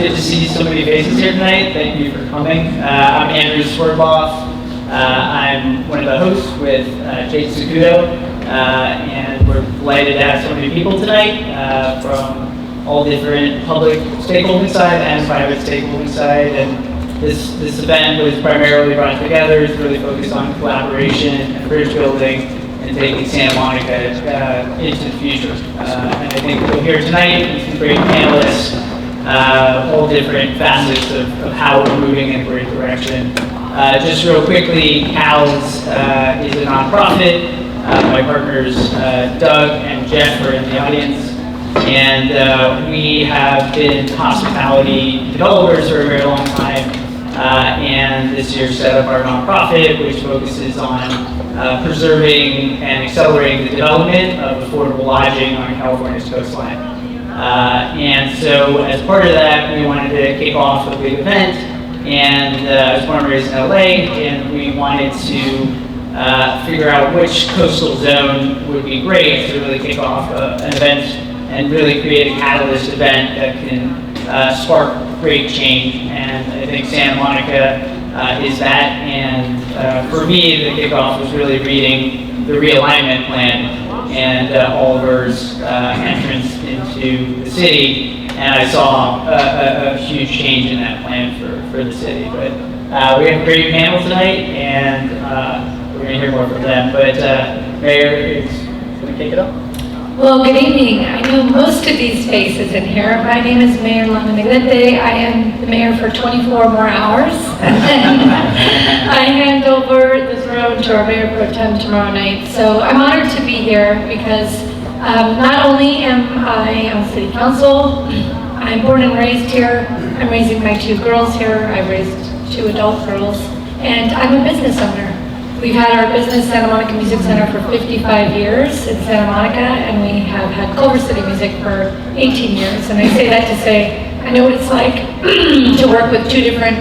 good to see so many faces here tonight. Thank you for coming. I'm Andrew Swerdloff. I'm one of the hosts with Zacuto, and we're delighted to have so many people tonight from all different public stakeholding side and private stakeholding side. And this event was primarily brought together to really focus on collaboration and bridge building and taking Santa Monica into the future. And I think we'll hear tonight with some great panelists, all different facets of how we're moving in a great direction. Just real quickly, CALS is a nonprofit. My partners Doug and Jeff are in the audience. And we have been hospitality developers for a very long time. And this year set up our nonprofit, which focuses on preserving and accelerating the development of affordable lodging on California's coastline. And so as part of that, we wanted to kick off a big event. And I was born and raised in LA, and we wanted to figure out which coastal zone would be great to really kick off an event and really create a catalyst event that can spark great change. And I think Santa Monica is that. And for me, the kickoff was really reading the Realignment plan and Oliver's entrance into the city. And I saw a huge change in that plan for the city. But we have a great panel tonight, and we're going to hear more from them. But Mayor is going to kick it off. Well, good evening. I know most of these faces in here. My name is Mayor Lana Negrete. I am the mayor for 24 more hours. And then I hand over the throne to our Mayor Pro Tem tomorrow night. So I'm honored to be here because not only am I on City Council, I'm born and raised here. I'm raising my 2 girls here. I've raised 2 adult girls. And I'm a business owner. We've had our business, Santa Monica Music Center, for 55 years in Santa Monica, and we have had Culver City Music for 18 years. And I say that to say, I know what it's like to work with 2 different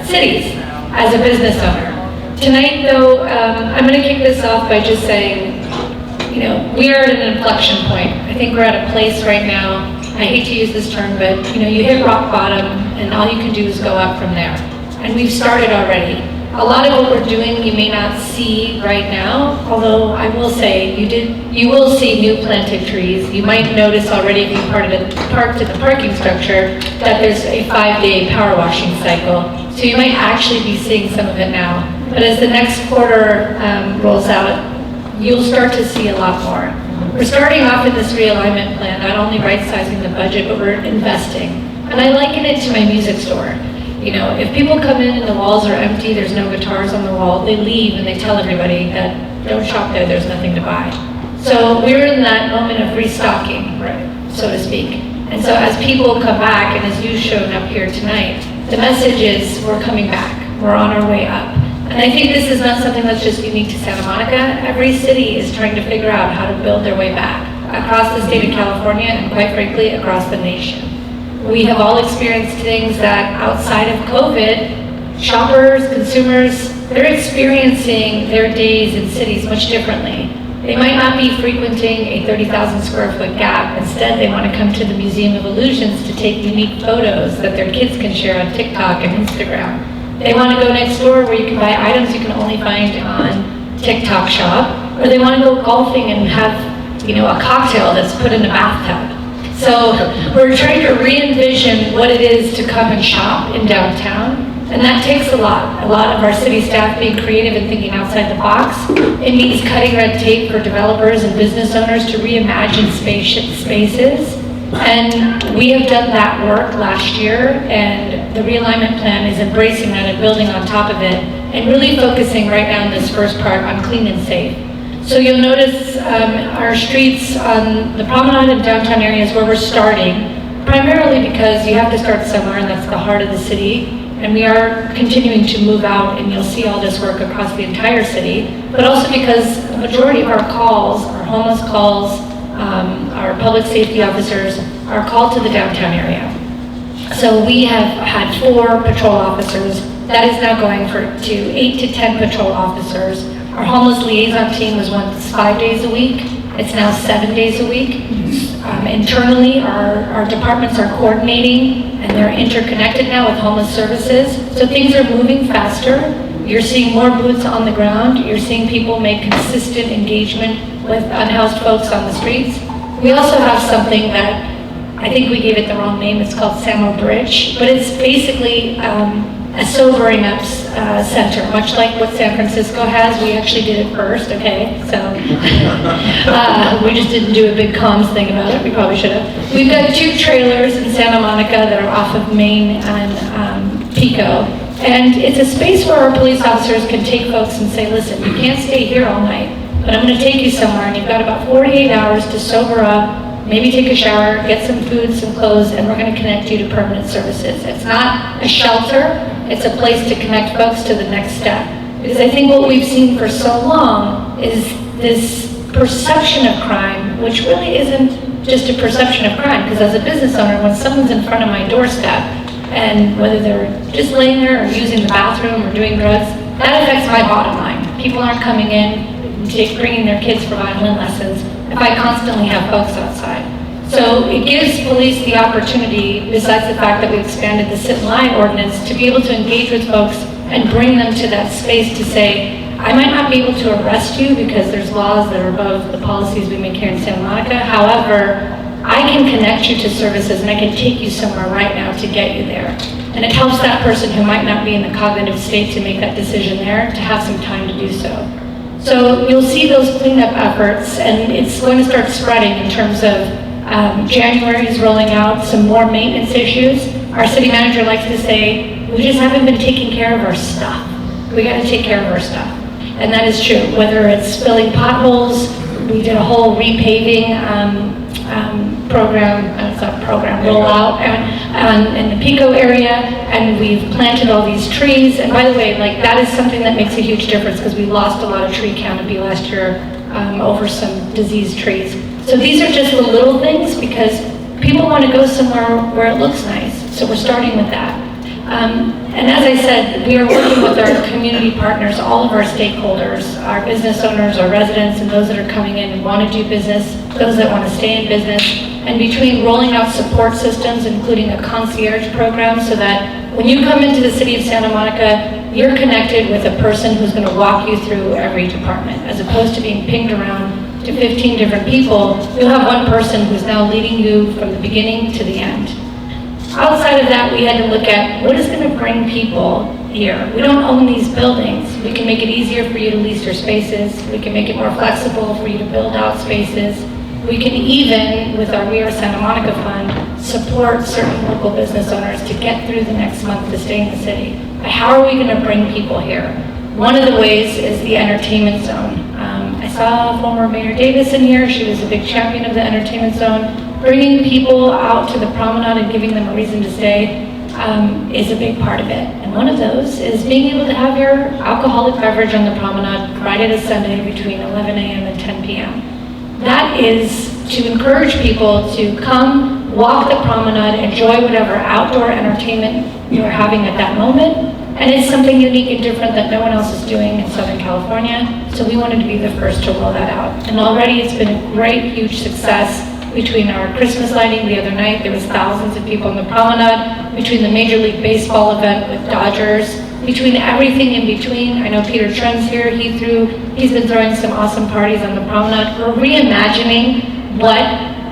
cities as a business owner. Tonight, though, I'm going to kick this off by just saying, you know, we are at an inflection point. I think we're at a place right now, I hate to use this term, but you know, you hit rock bottom, and all you can do is go up from there. And we've started already. A lot of what we're doing you may not see right now, although I will say you will see new planted trees. You might notice already if you parked at the parking structure that there's a 5-day power washing cycle. So you might actually be seeing some of it now. But as the next quarter rolls out, you'll start to see a lot more. We're starting off in this realignment plan, not only right-sizing the budget, but we're investing. And I liken it to my music store. You know, if people come in and the walls are empty, there's no guitars on the wall, they leave and they tell everybody that don't shop there's nothing to buy. So we're in that moment of restocking, so to speak. And so as people come back, and as you've shown up here tonight, the message is we're coming back, we're on our way up. And I think this is not something that's just unique to Santa Monica. Every city is trying to figure out how to build their way back across the state of California and quite frankly, across the nation. We have all experienced things that outside of COVID, shoppers, consumers, they're experiencing their days in cities much differently. They might not be frequenting a 30,000 square foot Gap. Instead, they want to come to the Museum of Illusions to take unique photos that their kids can share on TikTok and Instagram. They want to go next door where you can buy items you can only find on TikTok Shop, or they want to go golfing and have, you know, a cocktail that's put in a bathtub. So we're trying to re-envision what it is to come and shop in downtown, and that takes a lot. A lot of our city staff being creative and thinking outside the box. It means cutting red tape for developers and business owners to reimagine spaces. And we have done that work last year, and the realignment plan is embracing that and building on top of it, and really focusing right now in this first part on clean and safe. So you'll notice our streets on the promenade and downtown areas where we're starting, primarily because you have to start somewhere, and that's the heart of the city. And we are continuing to move out, and you'll see all this work across the entire city, but also because the majority of our calls, our homeless calls, our public safety officers are called to the downtown area. So we have had 4 patrol officers. That is now going to 8 to 10 patrol officers. Our homeless liaison team was once 5 days a week, It's now 7 days a week. Internally, our departments are coordinating and they're interconnected now with homeless services. So things are moving faster. You're seeing more boots on the ground. You're seeing people make consistent engagement with unhoused folks on the streets. We also have something that I think we gave it the wrong name. It's called Samo Bridge, but it's basically a sobering up center, much like what San Francisco has. We actually did it first, okay? So we just didn't do a big comms thing about it. We probably should have. We've got 2 trailers in Santa Monica that are off of Main and Pico. And it's a space where our police officers can take folks and say, listen, you can't stay here all night, but I'm gonna take you somewhere and you've got about 48 hours to sober up, maybe take a shower, get some food, some clothes, and we're gonna connect you to permanent services. It's not a shelter, it's a place to connect folks to the next step. Because I think what we've seen for so long is this perception of crime, which really isn't just a perception of crime, because as a business owner, when someone's in front of my doorstep, and whether they're just laying there or using the bathroom or doing drugs, that affects my bottom line. People aren't coming in, bringing their kids for violin lessons if I constantly have folks outside. So it gives police the opportunity, besides the fact that we expanded the sit and lie ordinance, to be able to engage with folks and bring them to that space to say, I might not be able to arrest you because there's laws that are above the policies we make here in Santa Monica. However, I can connect you to services and I can take you somewhere right now to get you there. And it helps that person who might not be in the cognitive state to make that decision there to have some time to do so. So you'll see those cleanup efforts, and it's going to start spreading in terms of January is rolling out some more maintenance issues. Our city manager likes to say, we just haven't been taking care of our stuff. We got to take care of our stuff. And that is true, whether it's filling potholes, we did a whole repaving rollout in the Pico area, and we've planted all these trees. And by the way, like that is something that makes a huge difference because we lost a lot of tree canopy last year over some diseased trees. So these are just the little things because people want to go somewhere where it looks nice. So we're starting with that. And as I said, we are working with our community partners, all of our stakeholders, our business owners, our residents, and those that are coming in and want to do business, those that want to stay in business, and between rolling out support systems, including a concierge program, so that when you come into the city of Santa Monica, you're connected with a person who's going to walk you through every department, as opposed to being pinged around to 15 different people. You'll have one person who's now leading you from the beginning to the end. Outside of that, we had to look at what is going to bring people here. We don't own these buildings. We can make it easier for you to lease your spaces. We can make it more flexible for you to build out spaces. We can even, with our We Are Santa Monica Fund, support certain local business owners to get through the next month to stay in the city. But how are we going to bring people here? One of the ways is the entertainment zone. I saw former Mayor Davis in here. She was a big champion of the entertainment zone. Bringing people out to the promenade and giving them a reason to stay is a big part of it. And one of those is being able to have your alcoholic beverage on the promenade Friday to Sunday between 11 a.m. and 10 p.m. That is to encourage people to come, walk the promenade, enjoy whatever outdoor entertainment you're having at that moment. And it's something unique and different that no one else is doing in Southern California. So we wanted to be the first to roll that out. And already it's been a great, huge success. Between our Christmas lighting the other night, there was thousands of people on the promenade. Between the Major League Baseball event with Dodgers, between everything in between. I know Peter Trent's here. He's been throwing some awesome parties on the promenade. We're reimagining what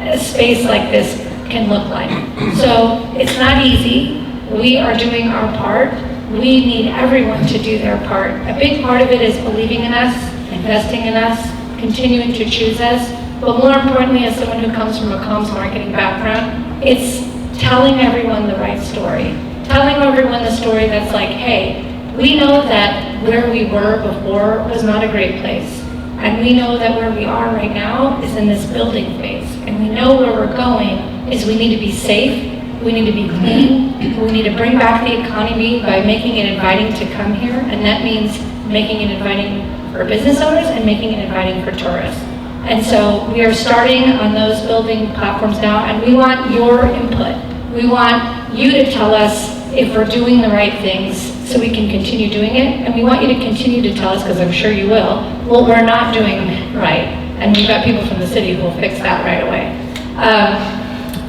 a space like this can look like. So it's not easy. We are doing our part. We need everyone to do their part. A big part of it is believing in us, investing in us, continuing to choose us. But more importantly, as someone who comes from a comms marketing background, it's telling everyone the right story. Telling everyone the story that's like, hey, we know that where we were before was not a great place. And we know that where we are right now is in this building phase. And we know where we're going is we need to be safe, we need to be clean, we need to bring back the economy by making it inviting to come here. And that means making it inviting for business owners and making it inviting for tourists. And so we are starting on those building platforms now, and we want your input. We want you to tell us if we're doing the right things so we can continue doing it, and we want you to continue to tell us, because I'm sure you will, what we're not doing right. and we've got people from the city who will fix that right away.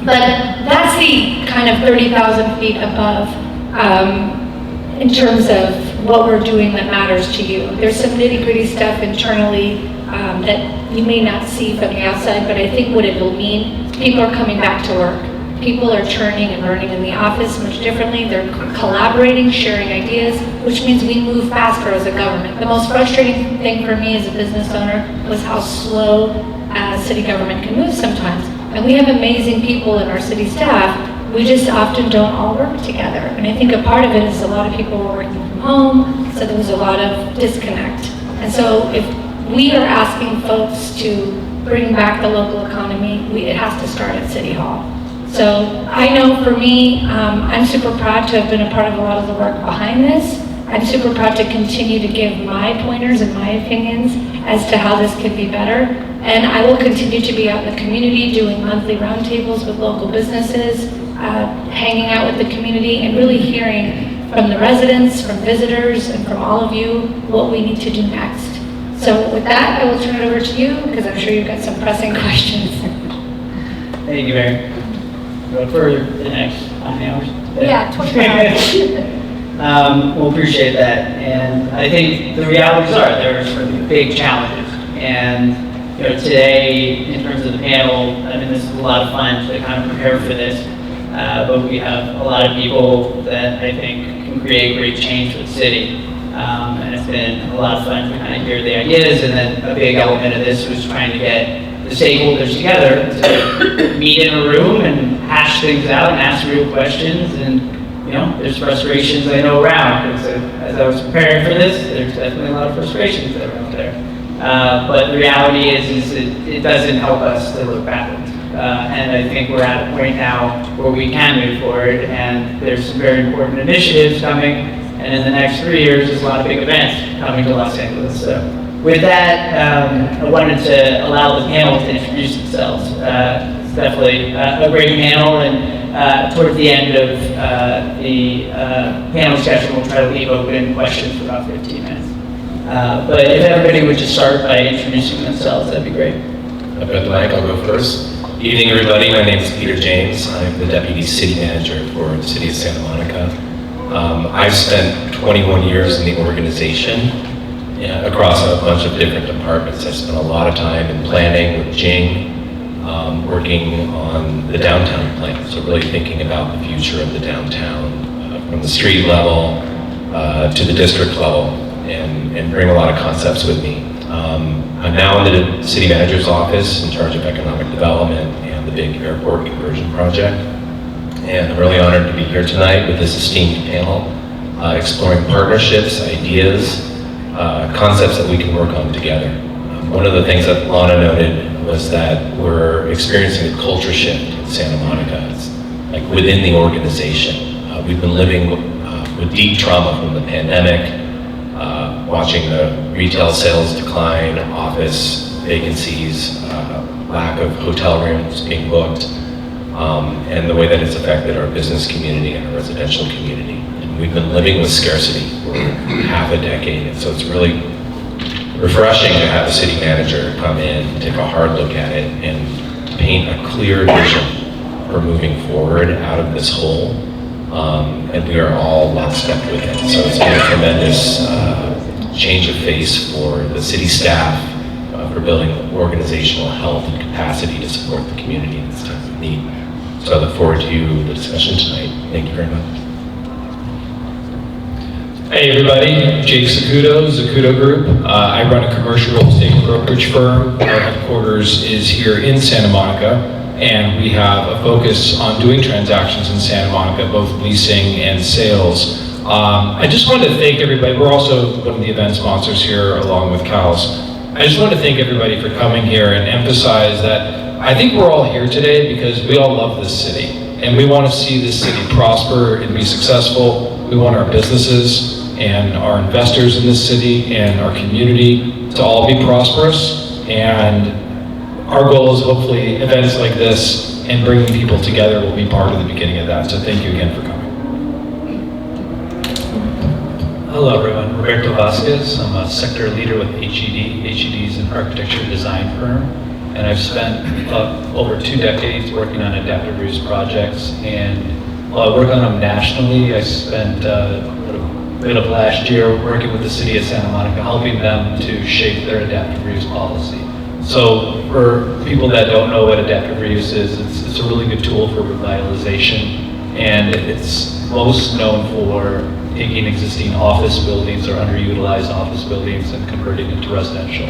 But that's the kind of 30,000 feet above in terms of what we're doing that matters to you. There's some nitty-gritty stuff internally that you may not see from the outside, but I think what it will mean, people are coming back to work. People are churning and burning in the office much differently. They're collaborating, sharing ideas, which means we move faster as a government. The most frustrating thing for me as a business owner was how slow city government can move sometimes. And we have amazing people in our city staff. We just often don't all work together. And I think a part of it is a lot of people were working from home, so there was a lot of disconnect. And so if we are asking folks to bring back the local economy, it has to start at City Hall. So I know for me, I'm super proud to have been a part of a lot of the work behind this. I'm super proud to continue to give my pointers and my opinions as to how this can be better. And I will continue to be out in the community doing monthly roundtables with local businesses, hanging out with the community and really hearing from the residents, from visitors, and from all of you what we need to do next. So with that, I will turn it over to you because I'm sure you've got some pressing questions. Thank you, Mayor. Go for the next how many hours? Yeah, 24 hours. We'll appreciate that. And I think the realities are there are some big challenges. And today, in terms of the panel, I mean, this is a lot of fun to kind of prepare for this. But we have a lot of people that I think can create great change for the city. And it's been a lot of fun to kind of hear the ideas. And then a big element of this was trying to get the stakeholders together to meet in a room and hash things out and ask real questions. And there's frustrations I know around, because as I was preparing for this, there's definitely a lot of frustrations that are out there. But the reality is it doesn't help us to look backwards. And I think we're at a point now where we can move forward, and there's some very important initiatives coming. And in the next 3 years, there's a lot of big events coming to Los Angeles. So with that, I wanted to allow the panel to introduce themselves. It's definitely a great panel, and towards the end of the panel session, we'll try to leave open questions for about 15 minutes. But if everybody would just start by introducing themselves, that'd be great. I've got the mic, I'll go first. Evening, everybody. My name is Peter James. I'm the Deputy City Manager for the City of Santa Monica. I've spent 21 years in the organization across a bunch of different departments. I spent a lot of time in planning with Jing, working on the downtown plan, so really thinking about the future of the downtown from the street level to the district level, and bring a lot of concepts with me. I'm now in the City Manager's office in charge of economic development and the big airport conversion project. And I'm really honored to be here tonight with this esteemed panel, exploring partnerships, ideas, concepts that we can work on together. One of the things that Lana noted was that we're experiencing a culture shift in Santa Monica. It's like within the organization. We've been living with deep trauma from the pandemic, watching the retail sales decline, office vacancies, lack of hotel rooms being booked, and the way that it's affected our business community and our residential community. And we've been living with scarcity for half a decade, and so it's really refreshing to have a city manager come in, take a hard look at it, and paint a clear vision for moving forward out of this hole. And we are all lockstep with it. So it's been a tremendous change of face for the city staff, for building organizational health and capacity to support the community in this time of need. So I look forward to the discussion tonight. Thank you very much. Hey everybody, Jake Zacuto, Zacuto Group. I run a commercial real estate brokerage firm. Our headquarters is here in Santa Monica, and we have a focus on doing transactions in Santa Monica, both leasing and sales. I just wanted to thank everybody. We're also one of the event sponsors here along with Cal's. I just wanted to thank everybody for coming here and emphasize that I think we're all here today because we all love this city, and we want to see this city prosper and be successful. We want our businesses and our investors in this city and our community to all be prosperous, and our goal is hopefully events like this and bringing people together will be part of the beginning of that. So thank you again for coming. Hello everyone, Roberto Vasquez. I'm a sector leader with HED. HED is an architecture design firm, and I've spent over 2 decades working on adaptive reuse projects. And while I work on them nationally, I spent a bit of last year working with the city of Santa Monica, helping them to shape their adaptive reuse policy. So for people that don't know what adaptive reuse is, it's a really good tool for revitalization, and it's most known for taking existing office buildings or underutilized office buildings and converting into residential.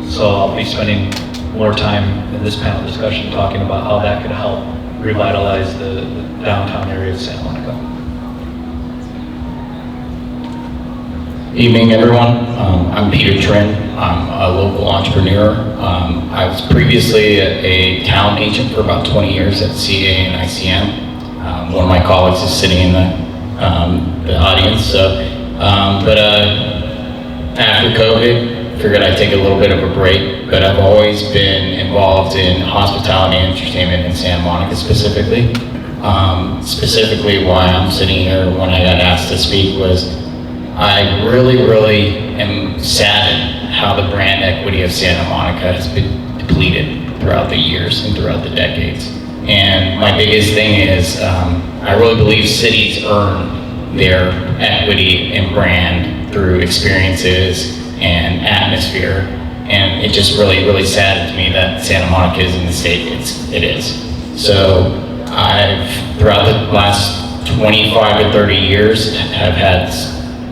So I'll be spending more time in this panel discussion talking about how that could help revitalize the downtown area of Santa Monica. Evening, everyone. I'm Peter Trin. I'm a local entrepreneur. I was previously a talent agent for about 20 years at CA and ICM. One of my colleagues is sitting in the audience. But after COVID, figured I'd take a little bit of a break. But I've always been involved in hospitality and entertainment in Santa Monica specifically. Specifically, why I'm sitting here when I got asked to speak was I really am saddened how the brand equity of Santa Monica has been depleted throughout the years and throughout the decades. And my biggest thing is I really believe cities earn their equity and brand through experiences and atmosphere. And it just really saddens me that Santa Monica is in the state it is. So I've, throughout the last 25 to 30 years, have had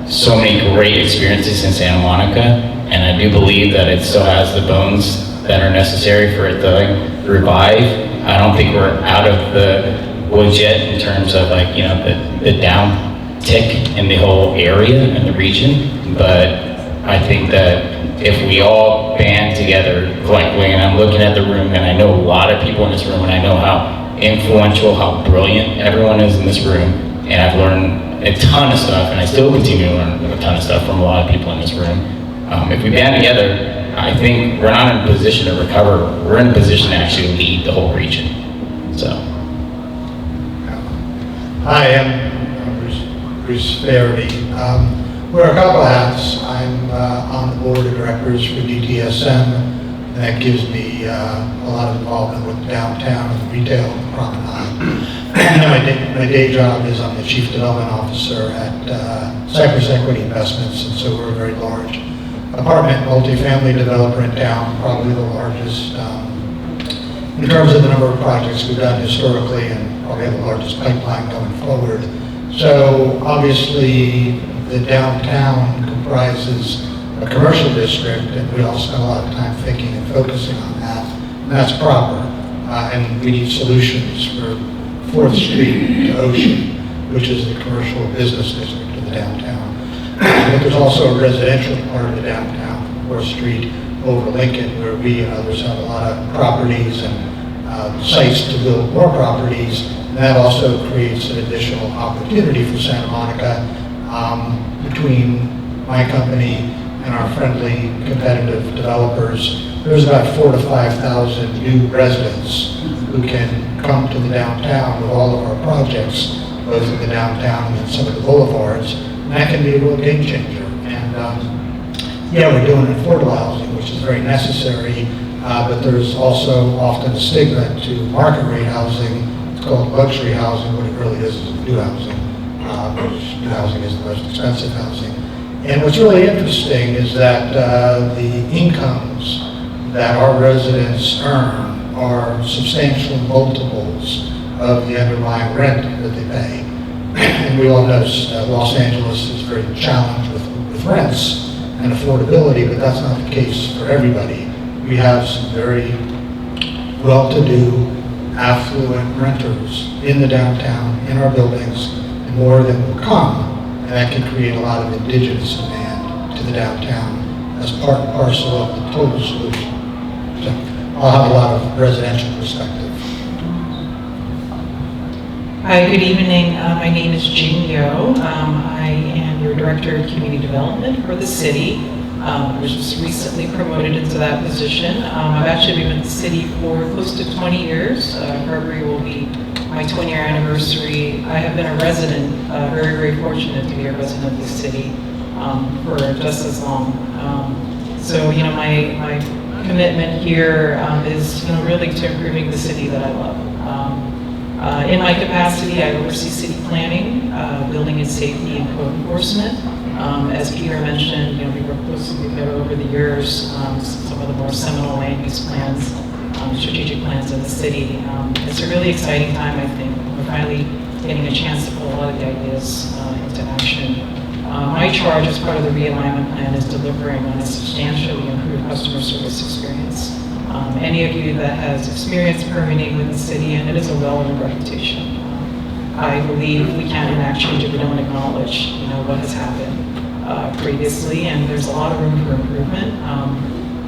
so many great experiences in Santa Monica, and I do believe that it still has the bones that are necessary for it to revive. I don't think we're out of the woods yet in terms of the downtick in the whole area and the region, but I think that if we all band together collectively, and I'm looking at the room and I know a lot of people in this room and I know how influential, how brilliant everyone is in this room, and I've learned a ton of stuff, and I still continue to learn a ton of stuff from a lot of people in this room. If we band together, I think we're not in a position to recover. We're in a position to actually lead the whole region. So. Hi, I'm Bruce Fairty. We're a couple hats. I'm on the board of directors for DTSM. That gives me a lot of involvement with downtown and the retail promenade. My day job is I'm the Chief Development Officer at Cypress Equity Investments, and so we're a very large apartment multifamily developer in town, probably the largest in terms of the number of projects we've done historically, and probably have the largest pipeline going forward. So obviously the downtown comprises a commercial district, and we all spend a lot of time thinking and focusing on that, and that's proper. And we need solutions for 4th Street to Ocean, which is the commercial business district of the downtown. But there's also a residential part of the downtown, 4th Street over Lincoln, where we and others have a lot of properties and sites to build more properties. And that also creates an additional opportunity for Santa Monica between my company and our friendly competitive developers. There's about 4,000 to 5,000 new residents who can come to the downtown with all of our projects, both in the downtown and some of the boulevards. And that can be a real game changer. And yeah, we're doing affordable housing, which is very necessary, but there's also often a stigma to market rate housing. It's called luxury housing. What it really is new housing, which new housing is the most expensive housing. And what's really interesting is that the incomes that our residents earn are substantial multiples of the underlying rent that they pay. And we all know Los Angeles is very challenged with rents and affordability, but that's not the case for everybody. We have some very well-to-do, affluent renters in the downtown, in our buildings, and more than will come. And that can create a lot of indigenous demand to the downtown as part and parcel of the total solution. So I'll have a lot of residential perspective. Hi, good evening. My name is Jing. I am your Director of Community Development for the city. I was just recently promoted into that position. I've actually been with the city for close to 20 years. February will be my 20-year anniversary. I have been a resident, very fortunate to be a resident of the city. for just as long. So, you know, my commitment here is, you know, really to improving the city that I love. In my capacity, I oversee city planning, building and safety, and code enforcement. As Peter mentioned, you know, we work closely together over the years, some of the more seminal land use plans, strategic plans in the city. It's a really exciting time, I think. We're finally getting a chance to put a lot of the ideas into action. My charge as part of the realignment plan is delivering on a substantially improved customer service experience. Any of you that has experience permitting with the city, and it is a well-earned reputation. I believe we can't enact change if we don't acknowledge, you know, what has happened previously, and there's a lot of room for improvement.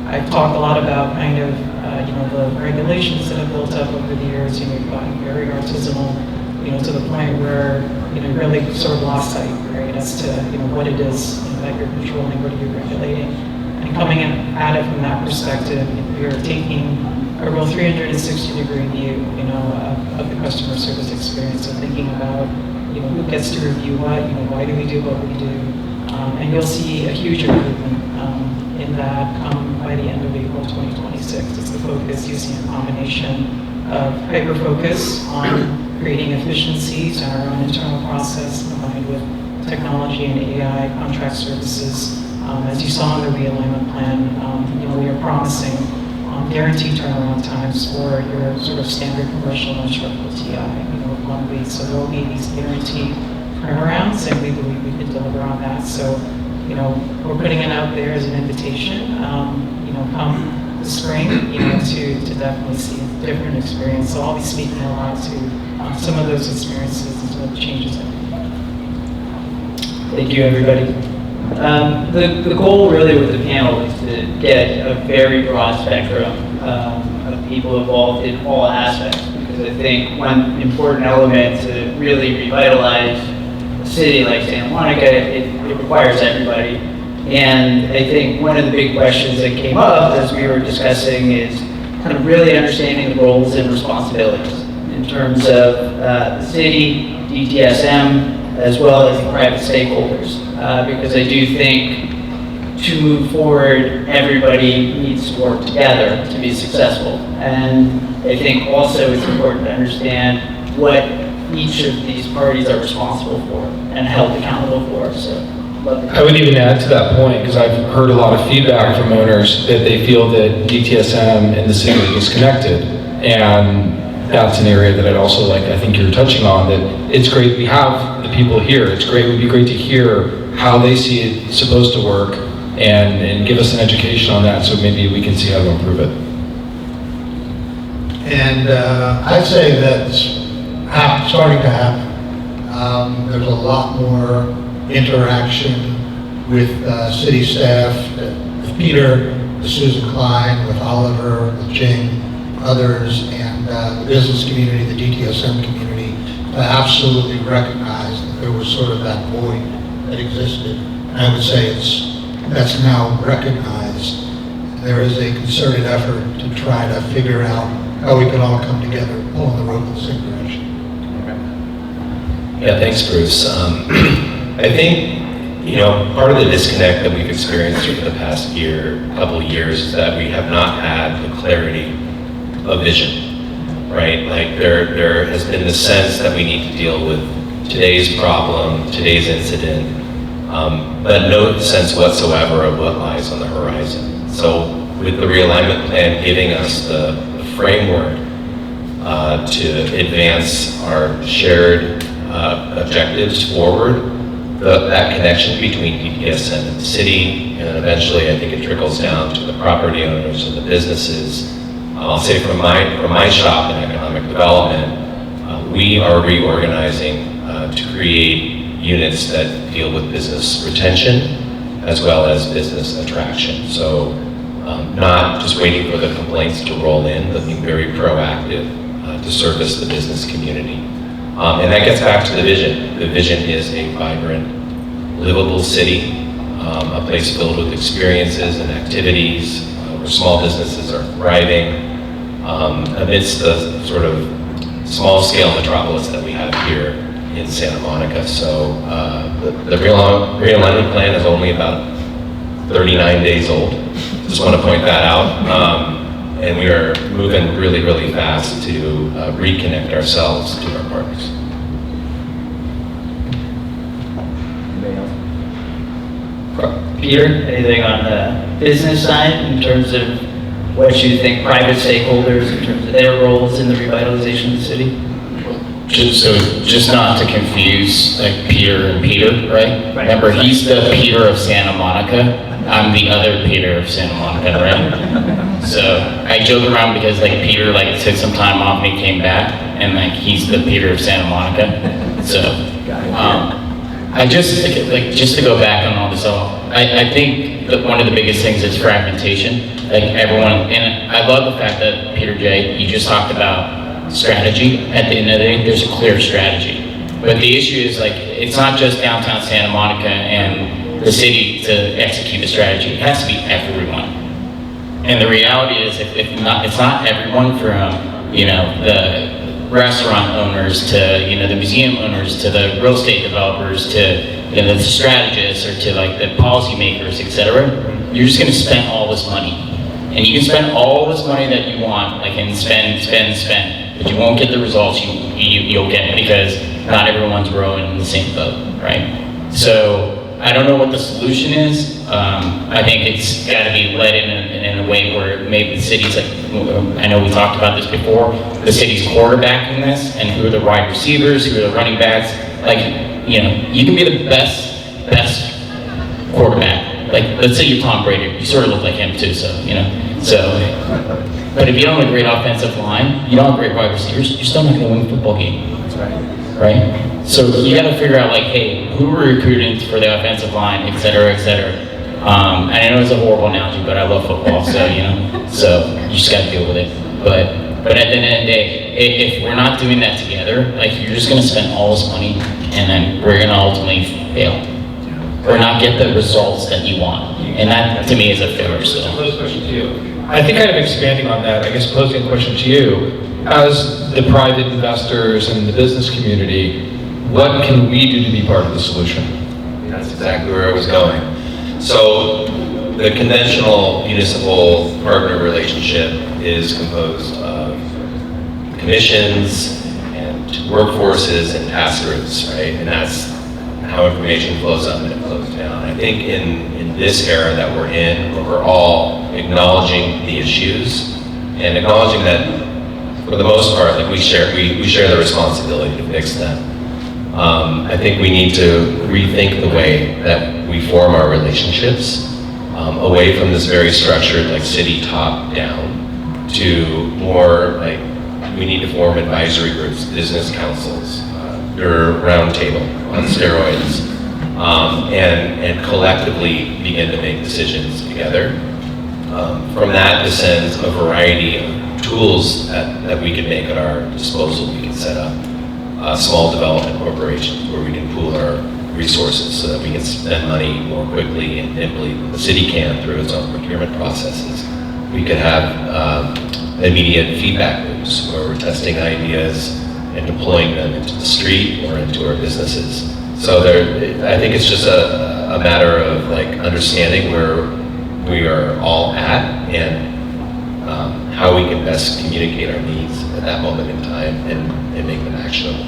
I've talked a lot about kind of, you know, the regulations that have built up over the years. You know, we've gotten very artisanal, you know, to the point where, you know, really sort of lost sight, right, as to, you know, what it is, you know, that you're controlling, what are you regulating. And coming at it from that perspective, you're taking a real 360-degree view, you know, of the customer service experience. So thinking about, you know, who gets to review what, you know, why do we do what we do, and you'll see a huge improvement in that come by the end of April 2026. It's the focus. You see a combination of hyper-focus on creating efficiencies in our own internal process combined with technology and AI contract services. As you saw in the realignment plan, you know, we are promising guaranteed turnaround times for your sort of standard commercial non-structural TI, you know, 1 week. So there will be these guaranteed turnarounds, and we believe we can deliver on that. So, you know, we're putting it out there as an invitation, you know, come the spring, you know, to definitely see a different experience. So I'll be speaking a lot to some of those experiences and some of the changes that we've made. Thank you, everybody. The goal really with the panel is to get a very broad spectrum of people involved in all aspects, because I think one important element to really revitalize a city like Santa Monica, it requires everybody. And I think one of the big questions that came up as we were discussing is kind of really understanding the roles and responsibilities in terms of the city, DTSM, as well as the private stakeholders, because I do think to move forward, everybody needs to work together to be successful. And I think also it's important to understand what each of these parties are responsible for and held accountable for. So, I would even add to that point, because I've heard a lot of feedback from owners that they feel that DTSM and the city are disconnected. And that's an area that I'd also like, I think you're touching on, that it's great we have the people here. It would be great to hear how they see it supposed to work and give us an education on that, so maybe we can see how to improve it. And I'd say that's starting to happen. There's a lot more interaction with city staff, with Peter, with Susan Klein, with Oliver, with Jing, others, and the business community, the DTSM community, absolutely recognized that there was sort of that void that existed. And I would say that's now recognized. There is a concerted effort to try to figure out how we can all come together, pulling the rope in the same direction. Yeah, thanks, Bruce. I think, you know, part of the disconnect that we've experienced over the past couple of years is that we have not had the clarity of vision, right? Like there has been the sense that we need to deal with today's problem, today's incident, but no sense whatsoever of what lies on the horizon. So with the realignment plan giving us the framework to advance our shared objectives forward, that connection between DTSM and the city, and then eventually I think it trickles down to the property owners and the businesses. I'll say from my shop in economic development, we are reorganizing to create units that deal with business retention as well as business attraction. So not just waiting for the complaints to roll in, but being very proactive to service the business community. And that gets back to the vision. The vision is a vibrant, livable city, a place filled with experiences and activities where small businesses are thriving amidst the sort of small-scale metropolis that we have here in Santa Monica. So the realignment plan is only about 39 days old. Just want to point that out. And we are moving really, really fast to reconnect ourselves to our partners. Anybody else? Peter, anything on the business side in terms of what you think private stakeholders in terms of their roles in the revitalization of the city? Just not to confuse like Peter and Peter, right? Right. Remember, he's the Peter of Santa Monica. I'm the other Peter of Santa Monica, right? So I joke around because like Peter like took some time off and he came back, and like he's the Peter of Santa Monica. So I just like just to go back on all this, I think that one of the biggest things is fragmentation. Like everyone, and I love the fact that Peter J, you just talked about strategy. At the end of the day, there's a clear strategy. But the issue is like, it's not just downtown Santa Monica and the city to execute the strategy. It has to be everyone. And the reality is, if not, it's not everyone from, you know, the restaurant owners to, you know, the museum owners to the real estate developers to, you know, the strategists or to like the policymakers, etc. You're just going to spend all this money. And you can spend all this money that you want, like, and spend, but you won't get the results you'll get because not everyone's rowing in the same boat, right? So I don't know what the solution is. I think it's got to be led in a way where maybe the city's like, I know we talked about this before, the city's quarterbacking this, and who are the wide receivers, who are the running backs. Like, you know, you can be the best quarterback. Like, let's say you're Tom Brady, you sort of look like him too, so, you know. So, but if you don't have a great offensive line, you don't have great wide receivers, you're still not going to win a football game. That's right. Right? So you got to figure out, like, hey, who are recruiting for the offensive line, et cetera, et cetera. And I know it's a horrible analogy, but I love football, so, you know, so you just got to deal with it. But at the end of the day, if we're not doing that together, like, you're just going to spend all this money, and then we're going to ultimately fail. Or not get the results that you want. And that, to me, is a failure still. Close question to you. I think kind of expanding on that, I guess posing a question to you, as the private investors and the business community, what can we do to be part of the solution? That's exactly where I was going. So the conventional municipal partner relationship is composed of commissions and workforces and task groups, right? And that's how information flows up and it flows down. I think in this era that we're in, where we're all acknowledging the issues and acknowledging that for the most part, like we share the responsibility to fix them. I think we need to rethink the way that we form our relationships away from this very structured, like city top down, to more like we need to form advisory groups, business councils, your round table on steroids, and collectively begin to make decisions together. From that descends a variety of tools that we can make at our disposal. We can set up small development corporations where we can pool our resources so that we can spend money more quickly and nimbly than the city can through its own procurement processes. We could have immediate feedback loops where we're testing ideas and deploying them into the street or into our businesses. So I think it's just a matter of like understanding where we are all at and how we can best communicate our needs at that moment in time and make them actionable.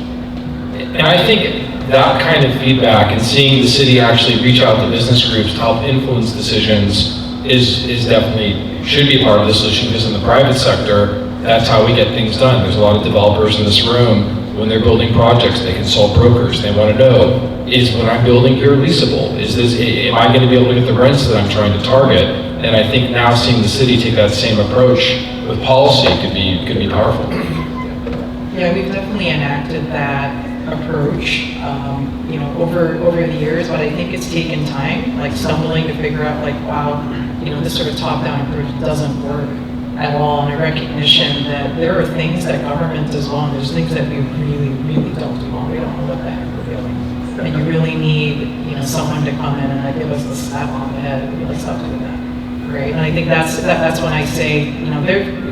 And I think that kind of feedback and seeing the city actually reach out to business groups to help influence decisions is definitely, should be part of the solution, because in the private sector, that's how we get things done. There's a lot of developers in this room, when they're building projects, they consult brokers. They want to know, is what I'm building here leasable? Am I going to be able to get the rents that I'm trying to target? And I think now seeing the city take that same approach with policy could be powerful. Yeah, we've definitely enacted that approach, you know, over the years, but I think it's taken time, like stumbling to figure out, like, wow, you know, this sort of top-down approach doesn't work at all, and a recognition that there are things that government does well, and there's things that we really, really don't do well. We don't know what the heck we're doing. And you really need, you know, someone to come in and like give us the slap on the head and be like, stop doing that. Right? And I think that's when I say, you know,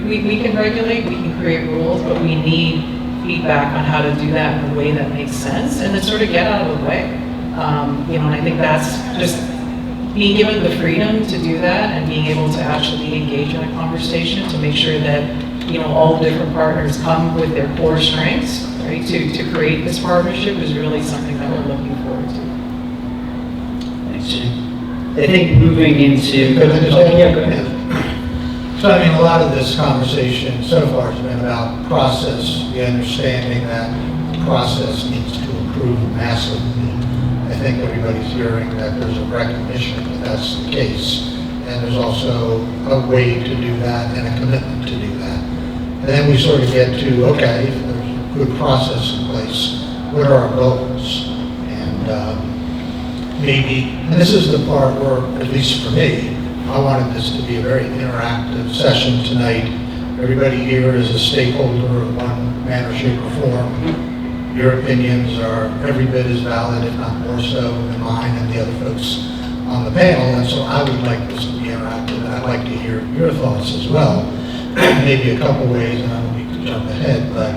we can regulate, we can create rules, but we need feedback on how to do that in a way that makes sense, and then sort of get out of the way. And I think that's just being given the freedom to do that and being able to actually engage in a conversation to make sure that, all the different partners come with their core strengths, right, to create this partnership is really something that we're looking forward to. Thanks, Jing. I think moving into... Could I just add? Yeah, go ahead. So, a lot of this conversation so far has been about process, the understanding that process needs to improve massively. I think everybody's hearing that there's a recognition that that's the case. And there's also a way to do that and a commitment to do that. And then we sort of get to, okay, if there's a good process in place, what are our goals? And maybe, and this is the part where, at least for me, I wanted this to be a very interactive session tonight. Everybody here is a stakeholder of one manner, shape, or form. Your opinions are every bit as valid, if not more so, than mine and the other folks on the panel. And so I would like this to be interactive, and I'd like to hear your thoughts as well. Maybe a couple ways, and I don't need to jump ahead, but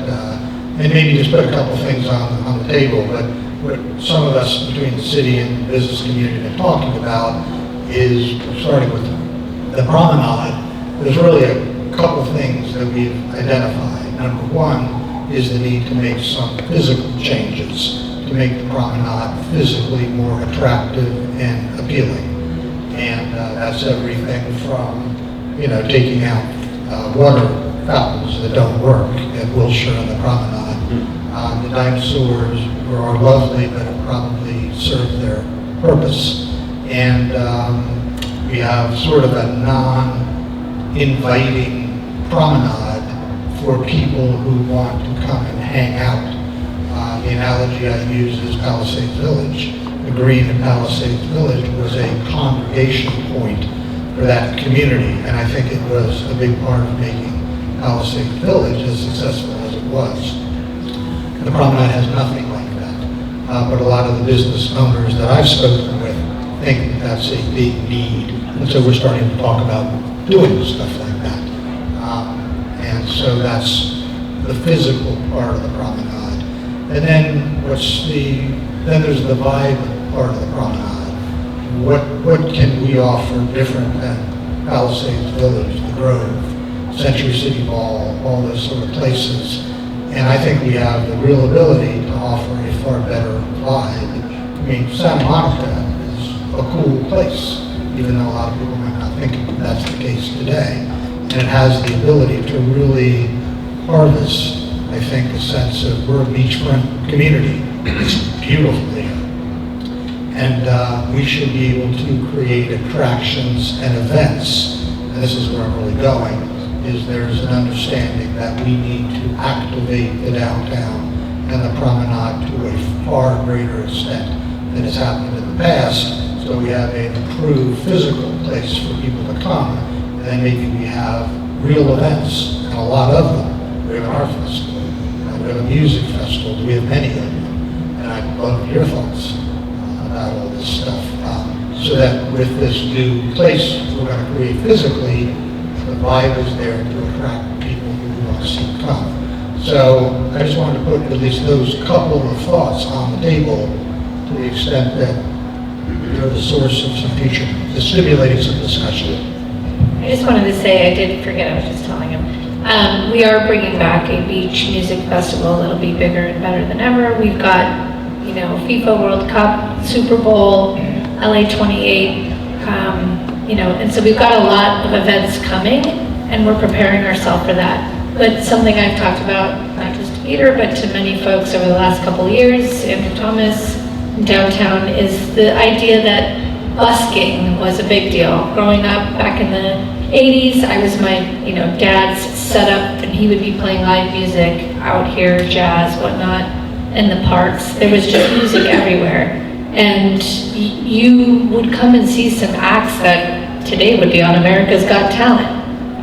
and maybe just put a couple things on the table. But what some of us between the city and the business community have been talking about is, starting with the promenade, there's really a couple things that we've identified. Number one is the need to make some physical changes to make the promenade physically more attractive and appealing. And that's everything from, taking out water fountains that don't work at Wilshire and the promenade. The dinosaurs are lovely, but it probably served their purpose. And we have sort of a non-inviting promenade for people who want to come and hang out. The analogy I use is Palisades Village. The green in Palisades Village was a congregation point for that community, and I think it was a big part of making Palisades Village as successful as it was. The promenade has nothing like that, but a lot of the business owners that I've spoken with think that that's a big need, and so we're starting to talk about doing stuff like that. And so that's the physical part of the promenade. And then then there's the vibe part of the promenade. What can we offer different than Palisades Village, the Grove, Century City Mall, all those sort of places? And I think we have the real ability to offer a far better vibe. Santa Monica is a cool place, even though a lot of people might not think that's the case today. And it has the ability to really harvest, I think, a sense of we're a beachfront community. It's beautiful there. And we should be able to create attractions and events. And this is where I'm really going, is there's an understanding that we need to activate the downtown and the promenade to a far greater extent than has happened in the past. So we have an improved physical place for people to come, and then maybe we have real events, and a lot of them. We have an art festival, we have a music festival, we have many of them. And I'd love your thoughts about all this stuff. So that with this new place we're going to create physically, the vibe is there to attract people who want to see it come. So I just wanted to put at least those couple of thoughts on the table to the extent that they're the source of some future, stimulating some discussion. I just wanted to say, I did forget, I was just telling him, we are bringing back a beach music festival that'll be bigger and better than ever. We've got, FIFA World Cup, Super Bowl, LA 28, and so we've got a lot of events coming, and we're preparing ourselves for that. But something I've talked about, not just to Peter, but to many folks over the last couple of years, Andrew Thomas, downtown, is the idea that busking was a big deal. Growing up back in the 80s, I was my dad's setup, and he would be playing live music out here, jazz, whatnot, in the parks. There was just music everywhere. And you would come and see some acts that today would be on America's Got Talent.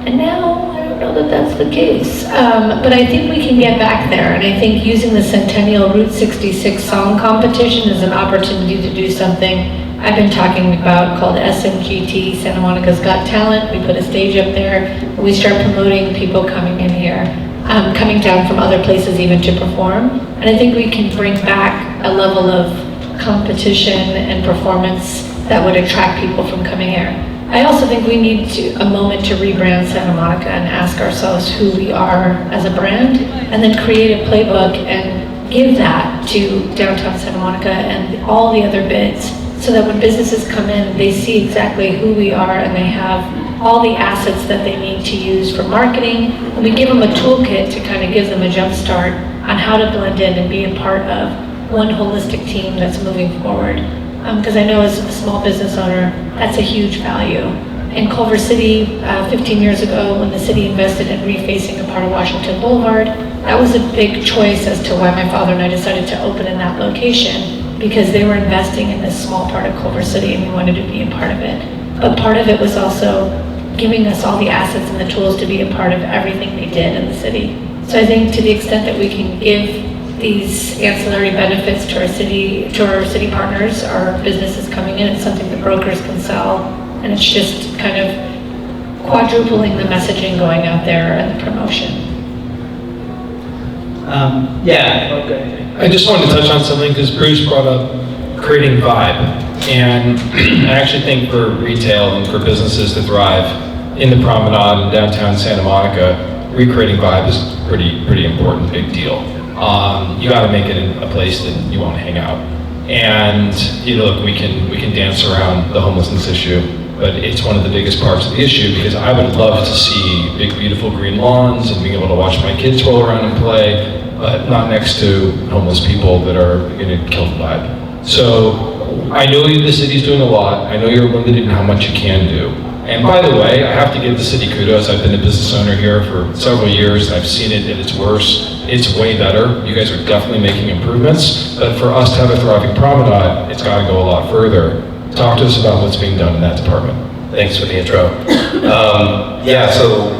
And now, I don't know that that's the case. But I think we can get back there. And I think using the Centennial Route 66 song competition is an opportunity to do something I've been talking about called SMQT, Santa Monica's Got Talent. We put a stage up there, and we start promoting people coming in here. coming down from other places even to perform. And I think we can bring back a level of competition and performance that would attract people from coming here. I also think we need a moment to rebrand Santa Monica and ask ourselves who we are as a brand, and then create a playbook and give that to downtown Santa Monica and all the other bids, so that when businesses come in, they see exactly who we are and they have all the assets that they need to use for marketing, and we give them a toolkit to kind of give them a jump start on how to blend in and be a part of one holistic team that's moving forward. Because I know as a small business owner, that's a huge value. In Culver City, 15 years ago, when the city invested in refacing a part of Washington Boulevard, that was a big choice as to why my father and I decided to open in that location, because they were investing in this small part of Culver City and we wanted to be a part of it. But part of it was also giving us all the assets and the tools to be a part of everything they did in the city. So I think to the extent that we can give these ancillary benefits to our city partners, our businesses coming in, it's something that brokers can sell, and it's just kind of quadrupling the messaging going out there and the promotion. Okay. I just wanted to touch on something because Bruce brought up creating vibe. And I actually think for retail and for businesses to thrive in the promenade in downtown Santa Monica, recreating vibe is pretty important, big deal. You got to make it a place that you want to hang out. And look, we can dance around the homelessness issue, but it's one of the biggest parts of the issue, because I would love to see big, beautiful green lawns and being able to watch my kids roll around and play, but not next to homeless people that are going to kill the vibe. So I know the city's doing a lot. I know you're limited in how much you can do. And by the way, I have to give the city kudos. I've been a business owner here for several years. I've seen it at its worst. It's way better. You guys are definitely making improvements. But for us to have a thriving promenade, it's got to go a lot further. Talk to us about what's being done in that department. Thanks for the intro. So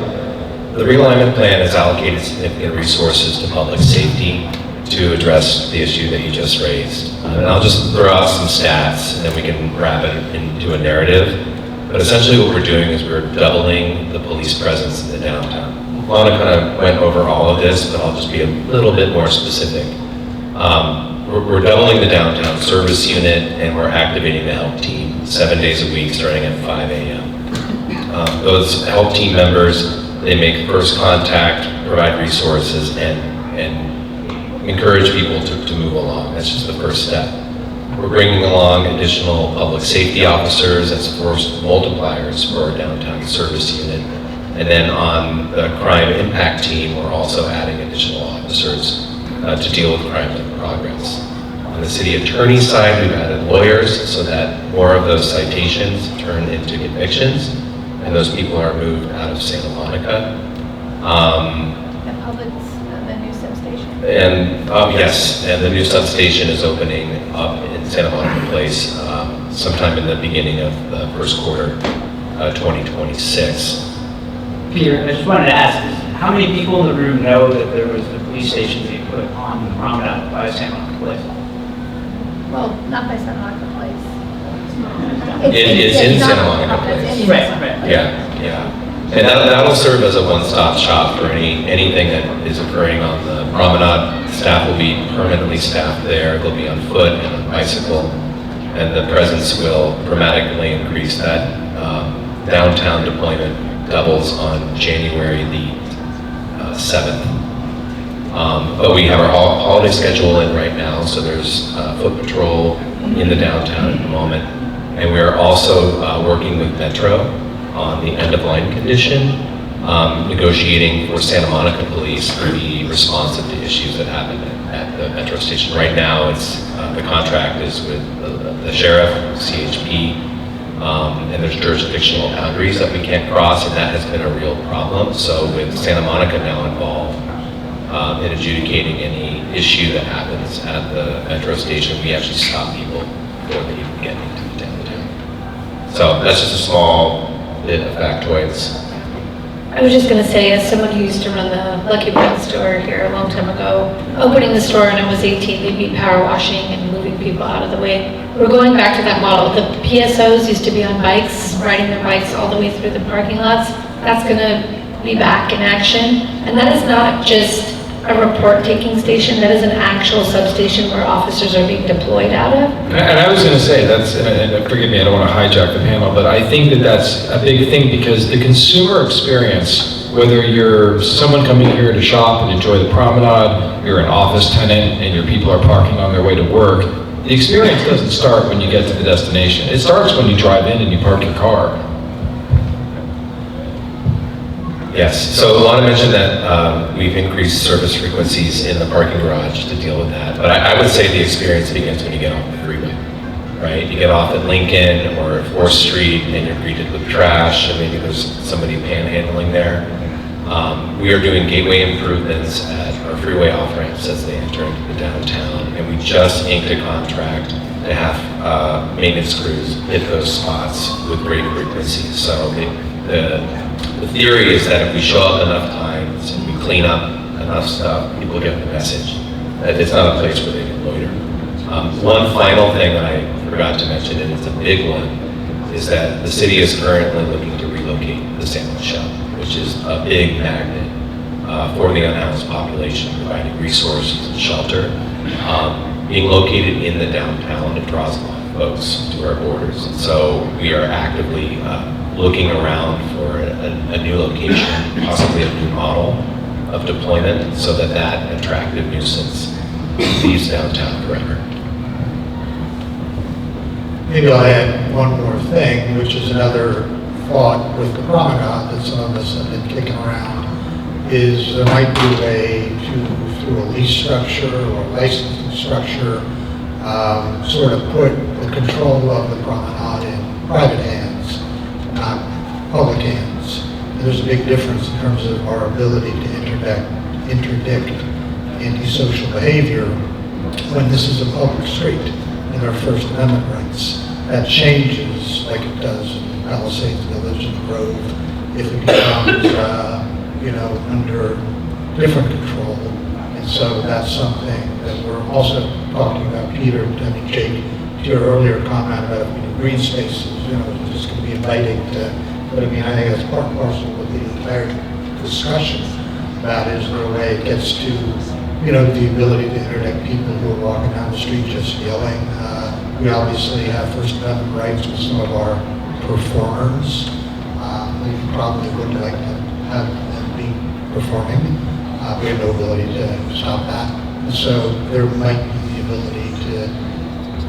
the realignment plan has allocated significant resources to public safety to address the issue that you just raised. And I'll just throw out some stats, and then we can wrap it into a narrative. But essentially what we're doing is we're doubling the police presence in the downtown. Lana kind of went over all of this, but I'll just be a little bit more specific. We're doubling the downtown service unit, and we're activating the help team 7 days a week starting at 5 a.m. Those help team members, they make first contact, provide resources, and encourage people to move along. That's just the first step. We're bringing along additional public safety officers as force multipliers for our downtown service unit. And then on the crime impact team, we're also adding additional officers to deal with crimes in progress. On the city attorney side, we've added lawyers so that more of those citations turn into convictions, and those people are moved out of Santa Monica. The new substation. And yes, and the new substation is opening up in Santa Monica Place sometime in the beginning of the first quarter 2026. Peter, I just wanted to ask, how many people in the room know that there was a police station being put on the promenade by Santa Monica Place? Well, not by Santa Monica Place. It's in Santa Monica Place. Right. Yeah. And that'll serve as a one-stop shop for anything that is occurring on the promenade. Staff will be permanently staffed there. They'll be on foot and on bicycle, and the presence will dramatically increase. That downtown deployment doubles on January the 7th. But we have our holiday schedule in right now, so there's foot patrol in the downtown at the moment, and we're also working with Metro on the end-of-line condition, negotiating for Santa Monica Police to be responsive to issues that happen at the Metro station. Right now, it's the contract is with the sheriff, CHP, and there's jurisdictional boundaries that we can't cross, and that has been a real problem. So with Santa Monica now involved in adjudicating any issue that happens at the Metro station, we actually stop people before they even get into the downtown. So that's just a small bit of factoids. I was just going to say, as someone who used to run the Lucky Bread store here a long time ago, opening the store when I was 18, they'd be power washing and moving people out of the way. We're going back to that model. The PSOs used to be on bikes, riding their bikes all the way through the parking lots. That's going to be back in action. And that is not just a report-taking station, that is an actual substation where officers are being deployed out of. And I was going to say, and forgive me, I don't want to hijack the panel, but I think that that's a big thing because the consumer experience, whether you're someone coming here to shop and enjoy the promenade, you're an office tenant and your people are parking on their way to work, the experience doesn't start when you get to the destination. It starts when you drive in and you park your car. Yes, so Lana mentioned that we've increased service frequencies in the parking garage to deal with that. But I would say the experience begins when you get off the freeway, right? You get off at Lincoln or 4th Street and you're greeted with trash and maybe there's somebody panhandling there. We are doing gateway improvements at our freeway off-ramps as they enter into the downtown. And we just inked a contract to have maintenance crews hit those spots with greater frequency. So the theory is that if we show up enough times and we clean up enough stuff, people get the message that it's not a place where they can loiter. One final thing that I forgot to mention, and it's a big one, is that the city is currently looking to relocate the sandwich shop, which is a big magnet for the unhoused population, providing resources and shelter. Being located in the downtown, it draws a lot of folks to our borders. And so we are actively looking around for a new location, possibly a new model of deployment so that that attractive nuisance leaves downtown forever. Maybe I'll add one more thing, which is another thought with the promenade that some of us have been kicking around, is there might be a way to, through a lease structure or licensing structure, sort of put the control of the promenade in private hands, not public hands. And there's a big difference in terms of our ability to interdict antisocial behavior when this is a public street and our First Amendment rights. That changes like it does in Palisades Village and Grove if it becomes, under different control. And so that's something that we're also talking about. Peter, I mean, Jake, to your earlier comment about green spaces, it's just going to be inviting to, but I mean, I think that's part and parcel of the entire discussion about is there a way it gets to, the ability to interdict people who are walking down the street just yelling. We obviously have First Amendment rights with some of our performers. We probably would like to have them be performing. We have no ability to stop that. And so there might be the ability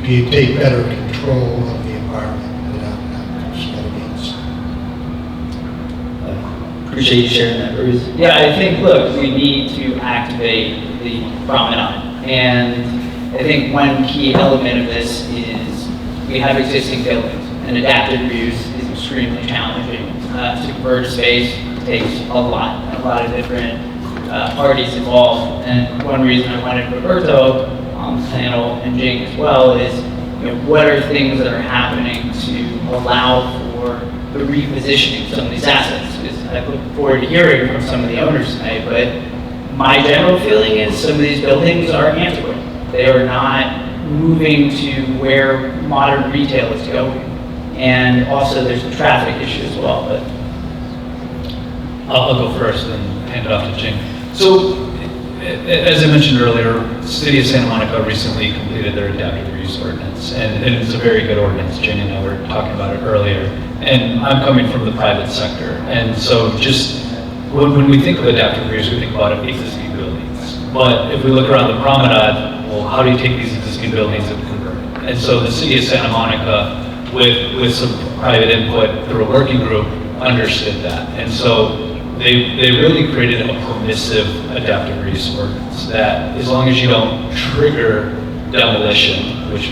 to take better control of the environment without that means. Appreciate you sharing that, Bruce. Yeah, I think, look, we need to activate the promenade. And I think one key element of this is we have existing buildings, and adaptive reuse is extremely challenging. To convert space takes a lot of different parties involved. And one reason I wanted Roberto on the panel and Jing as well is, what are things that are happening to allow for the repositioning of some of these assets? Because I look forward to hearing from some of the owners tonight, but my general feeling is some of these buildings are antiquated. They are not moving to where modern retail is going. And also there's a traffic issue as well. But I'll go first and hand it off to Jing. So, as I mentioned earlier, the City of Santa Monica recently completed their adaptive reuse ordinance, and it's a very good ordinance. Jing and I were talking about it earlier. And I'm coming from the private sector, and so just when we think of adaptive reuse, we think about existing buildings. But if we look around the promenade, well, how do you take these existing buildings and convert them? And so the City of Santa Monica, with some private input through a working group, understood that. And so they really created a permissive adaptive reuse ordinance that as long as you don't trigger demolition, which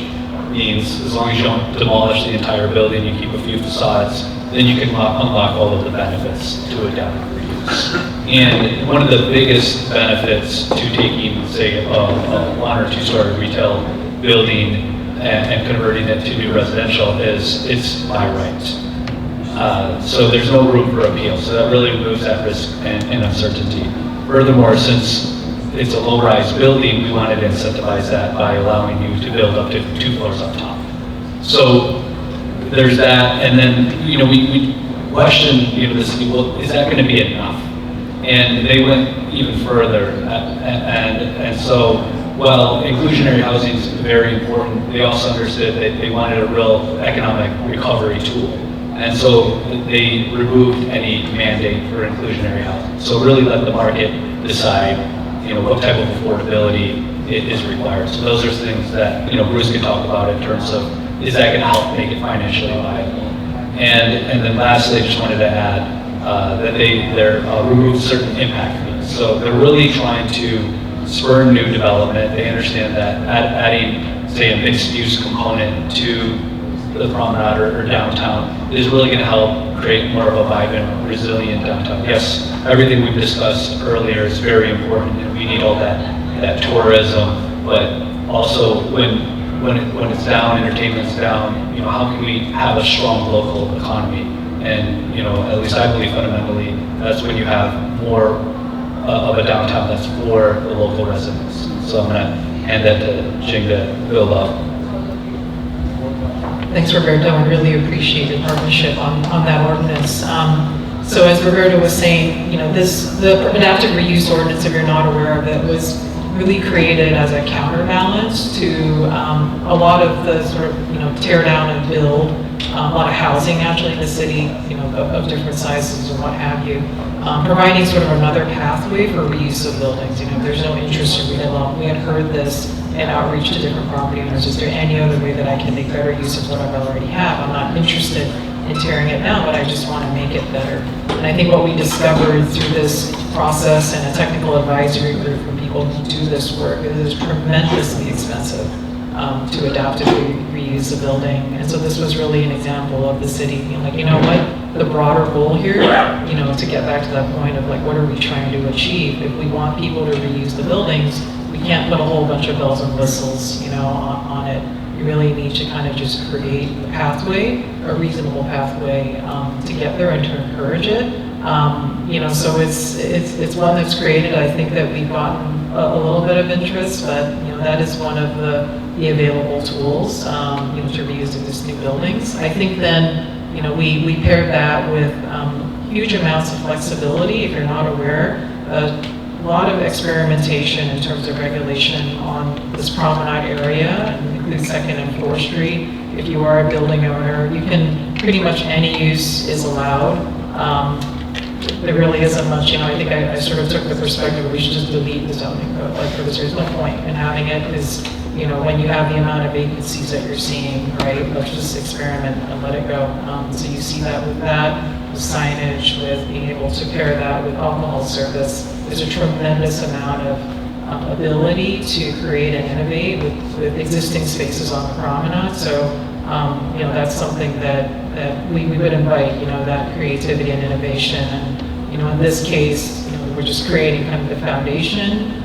means as long as you don't demolish the entire building, you keep a few facades, then you can unlock all of the benefits to adaptive reuse. And one of the biggest benefits to taking, say, a 1 or 2 story retail building and converting it to new residential is it's by right. So there's no room for appeal. So that really removes that risk and uncertainty. Furthermore, since it's a low-rise building, we wanted to incentivize that by allowing you to build up to 2 floors up top. So there's that, and then we question the city. Well, is that going to be enough? And they went even further. And so, while inclusionary housing is very important, they also understood that they wanted a real economic recovery tool. And so they removed any mandate for inclusionary housing. So really let the market decide, what type of affordability is required. So those are things that, Bruce can talk about in terms of, is that going to help make it financially viable? And then lastly, I just wanted to add that they removed certain impact fees. So they're really trying to spur new development. They understand that adding, say, a mixed-use component to the promenade or downtown is really going to help create more of a vibrant, resilient downtown. Yes, everything we've discussed earlier is very important, and we need all that tourism, but also when it's down, entertainment's down, how can we have a strong local economy? And, at least I believe fundamentally, that's when you have more of a downtown that's for the local residents. So I'm going to hand that to Jing to build up. Thanks, Roberto. I really appreciate the partnership on that ordinance. So as Roberto was saying, the adaptive reuse ordinance, if you're not aware of it, was really created as a counterbalance to a lot of the sort of, tear down and build, a lot of housing actually in the city, of different sizes and what have you, providing sort of another pathway for reuse of buildings. There's no interest in redevelopment. We had heard this in outreach to different property owners. Is there any other way that I can make better use of what I already have? I'm not interested in tearing it down, but I just want to make it better. And I think what we discovered through this process and a technical advisory group from people who do this work, it is tremendously expensive to adaptively reuse the building. And so this was really an example of the city being like, what, the broader goal here, to get back to that point of like, what are we trying to achieve? If we want people to reuse the buildings, we can't put a whole bunch of bells and whistles, on it. You really need to kind of just create a pathway, a reasonable pathway to get there and to encourage it. So it's one that's created. I think that we've gotten a little bit of interest, but that is one of the available tools to reuse existing buildings. I think then we paired that with huge amounts of flexibility. If you're not aware, a lot of experimentation in terms of regulation on this promenade area, including 2nd and 4th Street. If you are a building owner, you can pretty much any use is allowed. There really isn't much, I think I sort of took the perspective we should just delete the zoning code, like for this, there's no point in having it because, when you have the amount of vacancies that you're seeing, right, let's just experiment and let it go. So you see that with signage, with being able to pair that with alcohol service. There's a tremendous amount of ability to create and innovate with existing spaces on the promenade. So, that's something that we would invite, that creativity and innovation. And, in this case, we're just creating kind of the foundation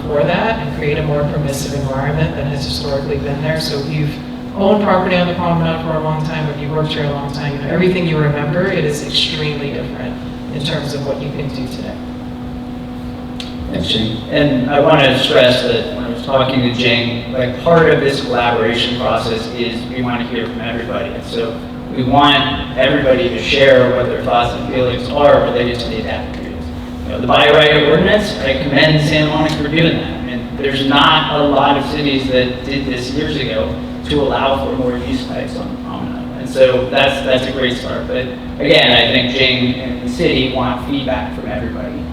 for that and create a more permissive environment than has historically been there. So if you've owned property on the promenade for a long time, if you've worked here a long time, everything you remember, it is extremely different in terms of what you can do today. Thanks, Jing. And I want to stress that when I was talking to Jing, like part of this collaboration process is we want to hear from everybody. And so we want everybody to share what their thoughts and feelings are related to the adaptive reuse. The buy right ordinance, I commend Santa Monica for doing that. I mean, there's not a lot of cities that did this years ago to allow for more use types on the promenade. And so that's a great start. But again, I think Jing and the city want feedback from everybody.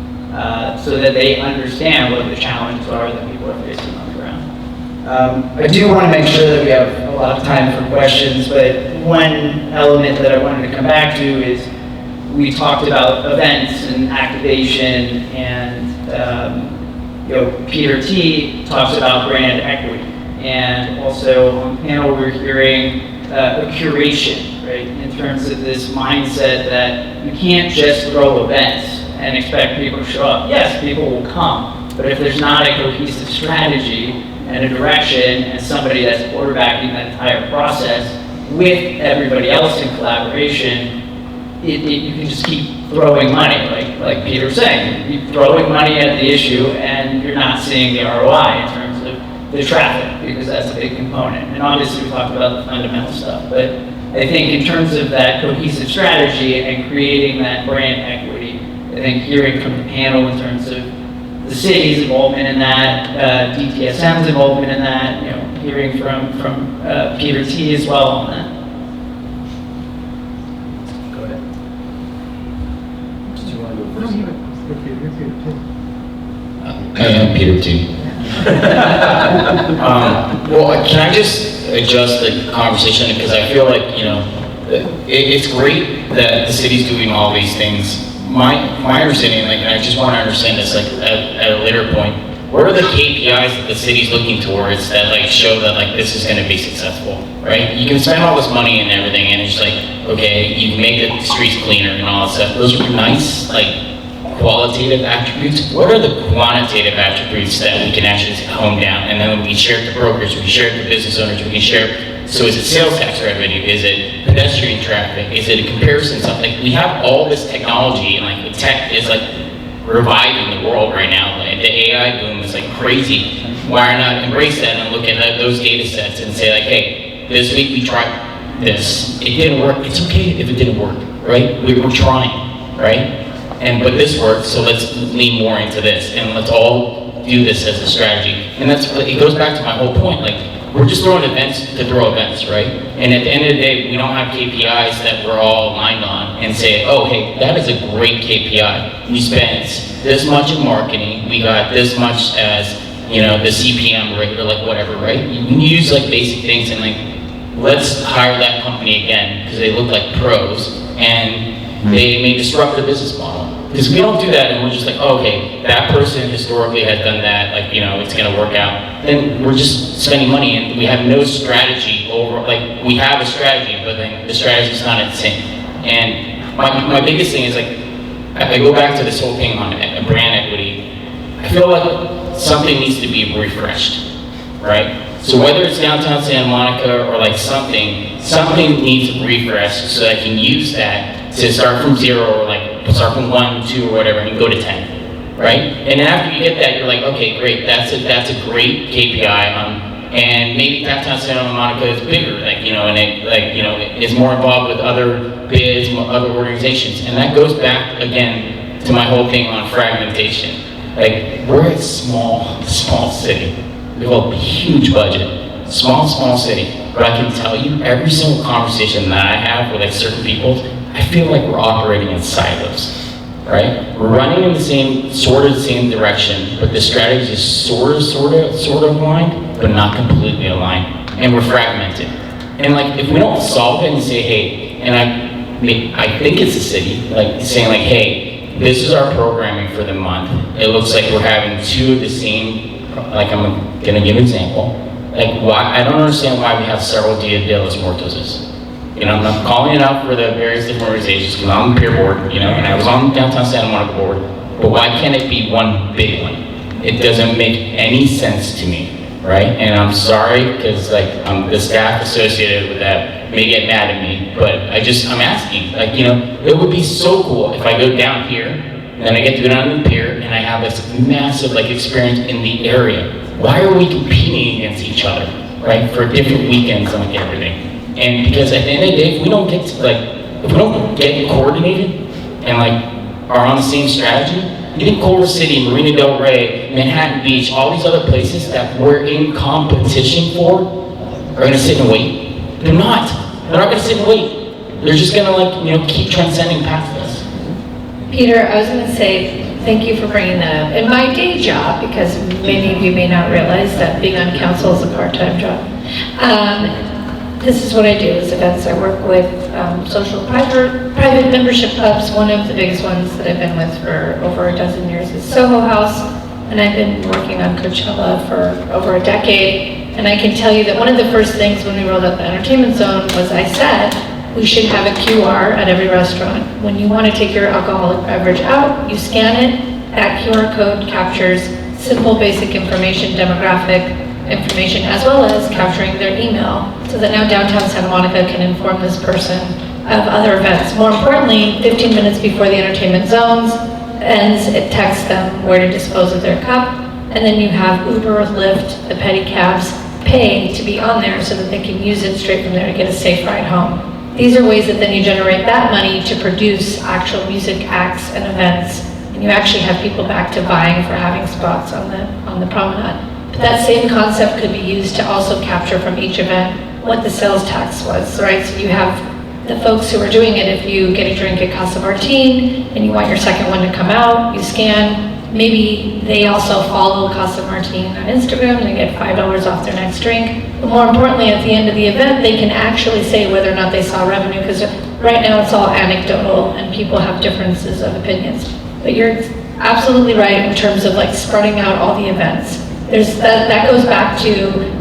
So that they understand what the challenges are that people are facing on the ground. I do want to make sure that we have a lot of time for questions, but one element that I wanted to come back to is we talked about events and activation, and Peter T. talks about brand equity, and also on the panel we're hearing a curation, right, in terms of this mindset that you can't just throw events and expect people to show up. Yes, people will come, but if there's not a cohesive strategy and a direction and somebody that's quarterbacking that entire process with everybody else in collaboration, you can just keep throwing money, like Peter was saying. You're throwing money at the issue and you're not seeing the ROI in terms of the traffic, because that's a big component. And obviously we talked about the fundamental stuff, but I think in terms of that cohesive strategy and creating that brand equity, I think hearing from the panel in terms of the city's involvement in that, DTSM's involvement in that, hearing from Peter T as well on that. Go ahead. Did you want to go first? I am Peter T. Well, can I just adjust the conversation, because I feel like, it's great that the city's doing all these things. My understanding, and I just want to understand this, at a later point, what are the KPIs that the city's looking towards that show that this is going to be successful, right? You can spend all this money and everything, and it's okay, you can make the streets cleaner and all that stuff. Those are nice, qualitative attributes. What are the quantitative attributes that we can actually hone down? And then we can share it to brokers, we can share it to business owners, we can share. So is it sales tax revenue? Is it pedestrian traffic? Is it a comparison? Something we have all this technology, and the tech is reviving the world right now. The AI boom is crazy. Why not embrace that and look at those data sets and say hey, this week we tried this. It didn't work. It's okay if it didn't work, right? We were trying, right? But this worked, so let's lean more into this, and let's all do this as a strategy. And it goes back to my whole point. We're just throwing events to throw events, right? And at the end of the day, we don't have KPIs that we're all aligned on and say, oh, hey, that is a great KPI. We spent this much in marketing. We got this much as, the CPM rate or whatever, right? You can use basic things and let's hire that company again because they look like pros and they may disrupt the business model. Because we don't do that and we're just oh, okay, that person historically has done that, it's gonna work out. Then we're just spending money and we have no strategy over, we have a strategy, but then the strategy's not in sync. And my biggest thing is I go back to this whole thing on brand equity. I feel like something needs to be refreshed, right? So whether it's downtown Santa Monica or something needs refreshed so I can use that to start from 0 or start from 1, 2 or whatever and go to 10, right? And after you get that, you're okay, great, that's a great KPI, and maybe downtown Santa Monica is bigger, and it is more involved with other bids, other organizations, and that goes back again to my whole thing on fragmentation. We're a small city. We have a huge budget, small city, but I can tell you every single conversation that I have with certain people, I feel like we're operating in silos, right? We're running in the same direction, but the strategy is sort of aligned, but not completely aligned, and we're fragmented. And if we don't solve it and say, hey, and I think it's the city, saying hey, this is our programming for the month. It looks like we're having 2 of the same. I'm gonna give an example. Why I don't understand why we have several Dia de los Muertos. I'm not calling it out for the various different organizations because I'm on the peer board, and I was on the downtown Santa Monica board, but why can't it be one big one? It doesn't make any sense to me, right? And I'm sorry because the staff associated with that may get mad at me, but I'm asking, it would be so cool if I go down here, and then I get to go down to the pier, and I have this massive experience in the area. Why are we competing against each other, right? For different weekends and everything. And because at the end of the day, if we don't get coordinated and are on the same strategy, you think Culver City, Marina Del Rey, Manhattan Beach, all these other places that we're in competition for are going to sit and wait? They're not. They're not going to sit and wait. They're just going to keep transcending past us. Peter, I was going to say, thank you for bringing that up. In my day job, because many of you may not realize that being on council is a part-time job, this is what I do is events. I work with social private membership clubs. One of the biggest ones that I've been with for over a dozen years is Soho House, and I've been working on Coachella for over a decade. And I can tell you that one of the first things when we rolled out the entertainment zone was I said, we should have a QR at every restaurant. When you want to take your alcoholic beverage out, you scan it. That QR code captures simple, basic information, demographic information, as well as capturing their email, so that now downtown Santa Monica can inform this person of other events. More importantly, 15 minutes before the entertainment zones ends, it texts them where to dispose of their cup, and then you have Uber, Lyft, the pedicabs pay to be on there so that they can use it straight from there to get a safe ride home. These are ways that then you generate that money to produce actual music acts and events, and you actually have people back to vying for having spots on the promenade. But that same concept could be used to also capture from each event what the sales tax was, right? So you have the folks who are doing it, if you get a drink at Casa Martin and you want your second one to come out, you scan. Maybe they also follow Casa Martin on Instagram and they get $5 off their next drink. But more importantly, at the end of the event, they can actually say whether or not they saw revenue, because right now it's all anecdotal and people have differences of opinions. But you're absolutely right in terms of like spreading out all the events. That goes back to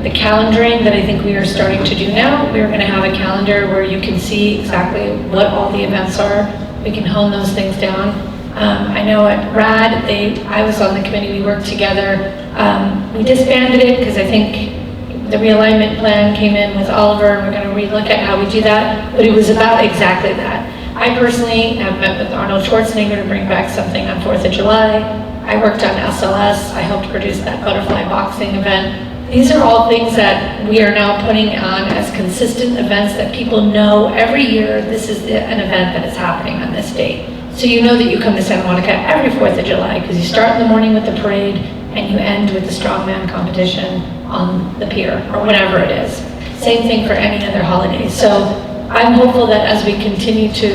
the calendaring that I think we are starting to do now. We're going to have a calendar where you can see exactly what all the events are. We can hone those things down. I know at RAD, I was on the committee, we worked together. We disbanded it because I think the realignment plan came in with Oliver, and we're going to relook at how we do that. But it was about exactly that. I personally have met with Arnold Schwarzenegger to bring back something on 4th of July. I worked on SLS. I helped produce that butterfly boxing event. These are all things that we are now putting on as consistent events that people know every year this is an event that is happening on this date. So you know that you come to Santa Monica every 4th of July because you start in the morning with the parade and you end with the strongman competition on the pier or whatever it is. Same thing for any other holidays. So I'm hopeful that as we continue to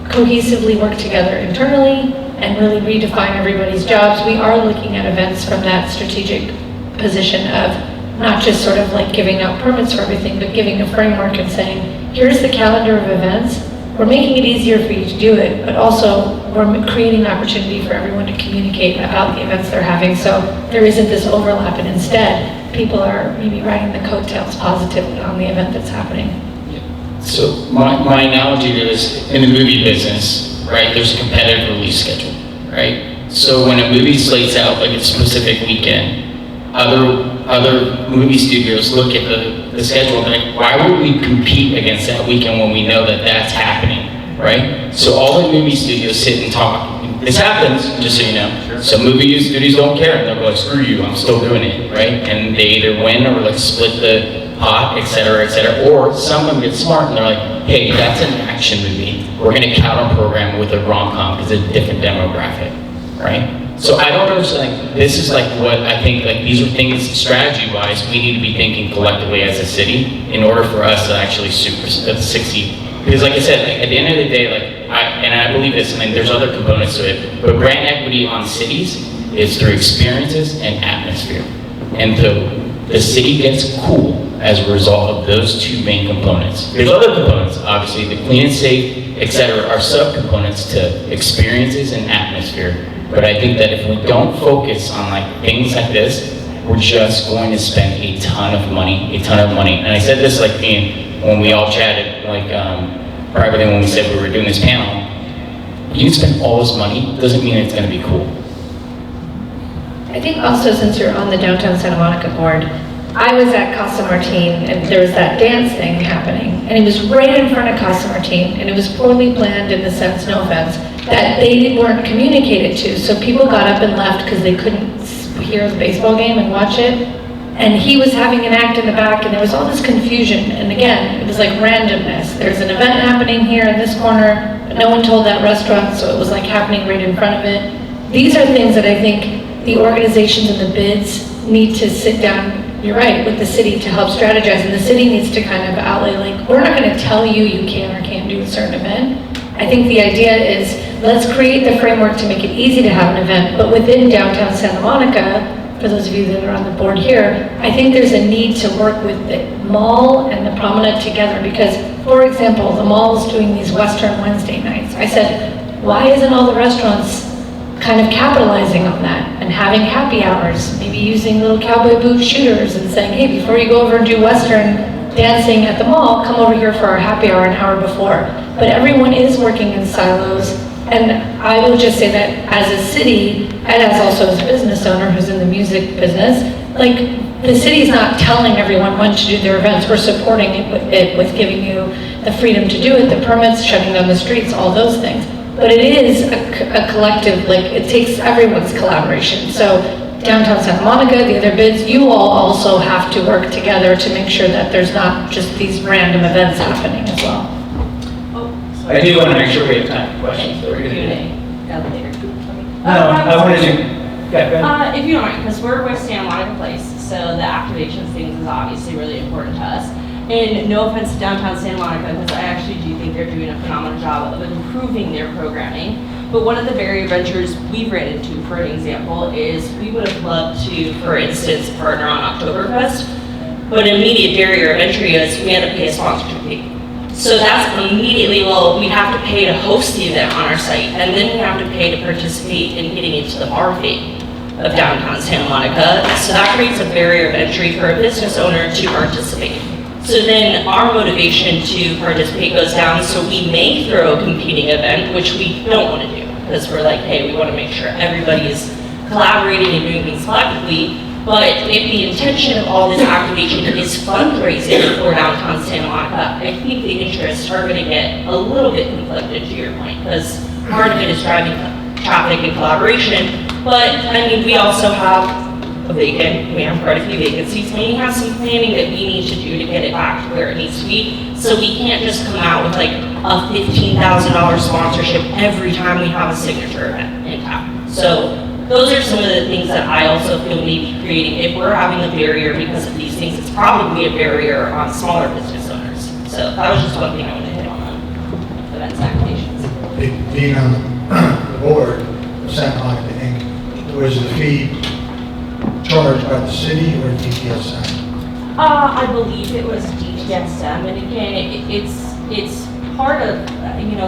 cohesively work together internally and really redefine everybody's jobs, we are looking at events from that strategic position of not just sort of like giving out permits for everything, but giving a framework and saying, here's the calendar of events. We're making it easier for you to do it, but also we're creating an opportunity for everyone to communicate about the events they're having, so there isn't this overlap, and instead, people are maybe riding the coattails positively on the event that's happening. So my analogy is in the movie business, right, there's a competitive release schedule, right? So when a movie slates out like a specific weekend, other movie studios look at the schedule and like, why would we compete against that weekend when we know that that's happening, right? So all the movie studios sit and talk. This happens, just so you know. Some movie studios don't care, and they'll go like, screw you, I'm still doing it, right? And they either win or like split the pot, et cetera, or some of them get smart and they're like, hey, that's an action movie. We're gonna counter program with a rom-com because it's a different demographic, right? So I don't understand, like, this is like what I think, like these are things strategy-wise we need to be thinking collectively as a city in order for us to actually succeed. Because like I said, like, at the end of the day, like, I believe this, and there's other components to it, but brand equity on cities is through experiences and atmosphere. And the city gets cool as a result of those two main components. There's other components, obviously, the clean and safe, et cetera, are subcomponents to experiences and atmosphere. But I think that if we don't focus on like things like this, we're just going to spend a ton of money. And I said this like when we all chatted, like privately when we said we were doing this panel, you can spend all this money, doesn't mean it's gonna be cool. I think also since you're on the Downtown Santa Monica board, I was at Casa Martin and there was that dance thing happening and it was right in front of Casa Martin and it was poorly planned in the sense, no offense, that they weren't communicated to. So people got up and left because they couldn't hear the baseball game and watch it. And he was having an act in the back and there was all this confusion. And again, it was like randomness. There's an event happening here in this corner, but no one told that restaurant, so it was like happening right in front of it. These are things that I think the organizations and the bids need to sit down, you're right, with the city to help strategize. And the city needs to kind of outlay, like, we're not gonna tell you you can or can't do a certain event. I think the idea is, let's create the framework to make it easy to have an event, but within downtown Santa Monica, for those of you that are on the board here, I think there's a need to work with the mall and the promenade together because, for example, the mall is doing these Western Wednesday nights. I said, why isn't all the restaurants kind of capitalizing on that and having happy hours, maybe using little cowboy boot shooters and saying, hey, before you go over and do Western dancing at the mall, come over here for our happy hour an hour before. But everyone is working in silos. And I will just say that as a city, and as also as a business owner who's in the music business, like the city's not telling everyone when to do their events. We're supporting it with giving you the freedom to do it, the permits, shutting down the streets, all those things. But it is a collective, like it takes everyone's collaboration. So downtown Santa Monica, the other bids, you all also have to work together to make sure that there's not just these random events happening as well. I do want to make sure we have time for questions, so we're going to do that. No, I wanted to, yeah, go ahead. If you don't mind, because we're with Santa Monica Place, so the activations things is obviously really important to us. And no offense to downtown Santa Monica, because I actually do think they're doing a phenomenal job of improving their programming. But one of the barrier ventures we've ran into, for an example, is we would have loved to, for instance, partner on Oktoberfest, but an immediate barrier of entry is we had to pay a sponsorship fee. So that's immediately, well, we have to pay to host the event on our site, and then we have to pay to participate in getting into the bar fee of downtown Santa Monica. So that creates a barrier of entry for a business owner to participate. So then our motivation to participate goes down, so we may throw a competing event, which we don't want to do, because we're like, hey, we want to make sure everybody is collaborating and doing things collectively. But if the intention of all this activation is fundraising for downtown Santa Monica, I think the interests are going to get a little bit conflicted, to your point, because part of it is driving traffic and collaboration. But I mean, we also have we have quite a few vacancies, and we have some planning that we need to do to get it back to where it needs to be. So we can't just come out with like a $15,000 sponsorship every time we have a signature event in town. So those are some of the things that I also feel maybe creating. If we're having a barrier because of these things, it's probably a barrier on smaller business owners. So that was just one thing I want to hit on events activations. Being on the board of Santa Monica Inc., was the fee charged by the city or DTSM? I believe it was DTSM, and again, it's part of,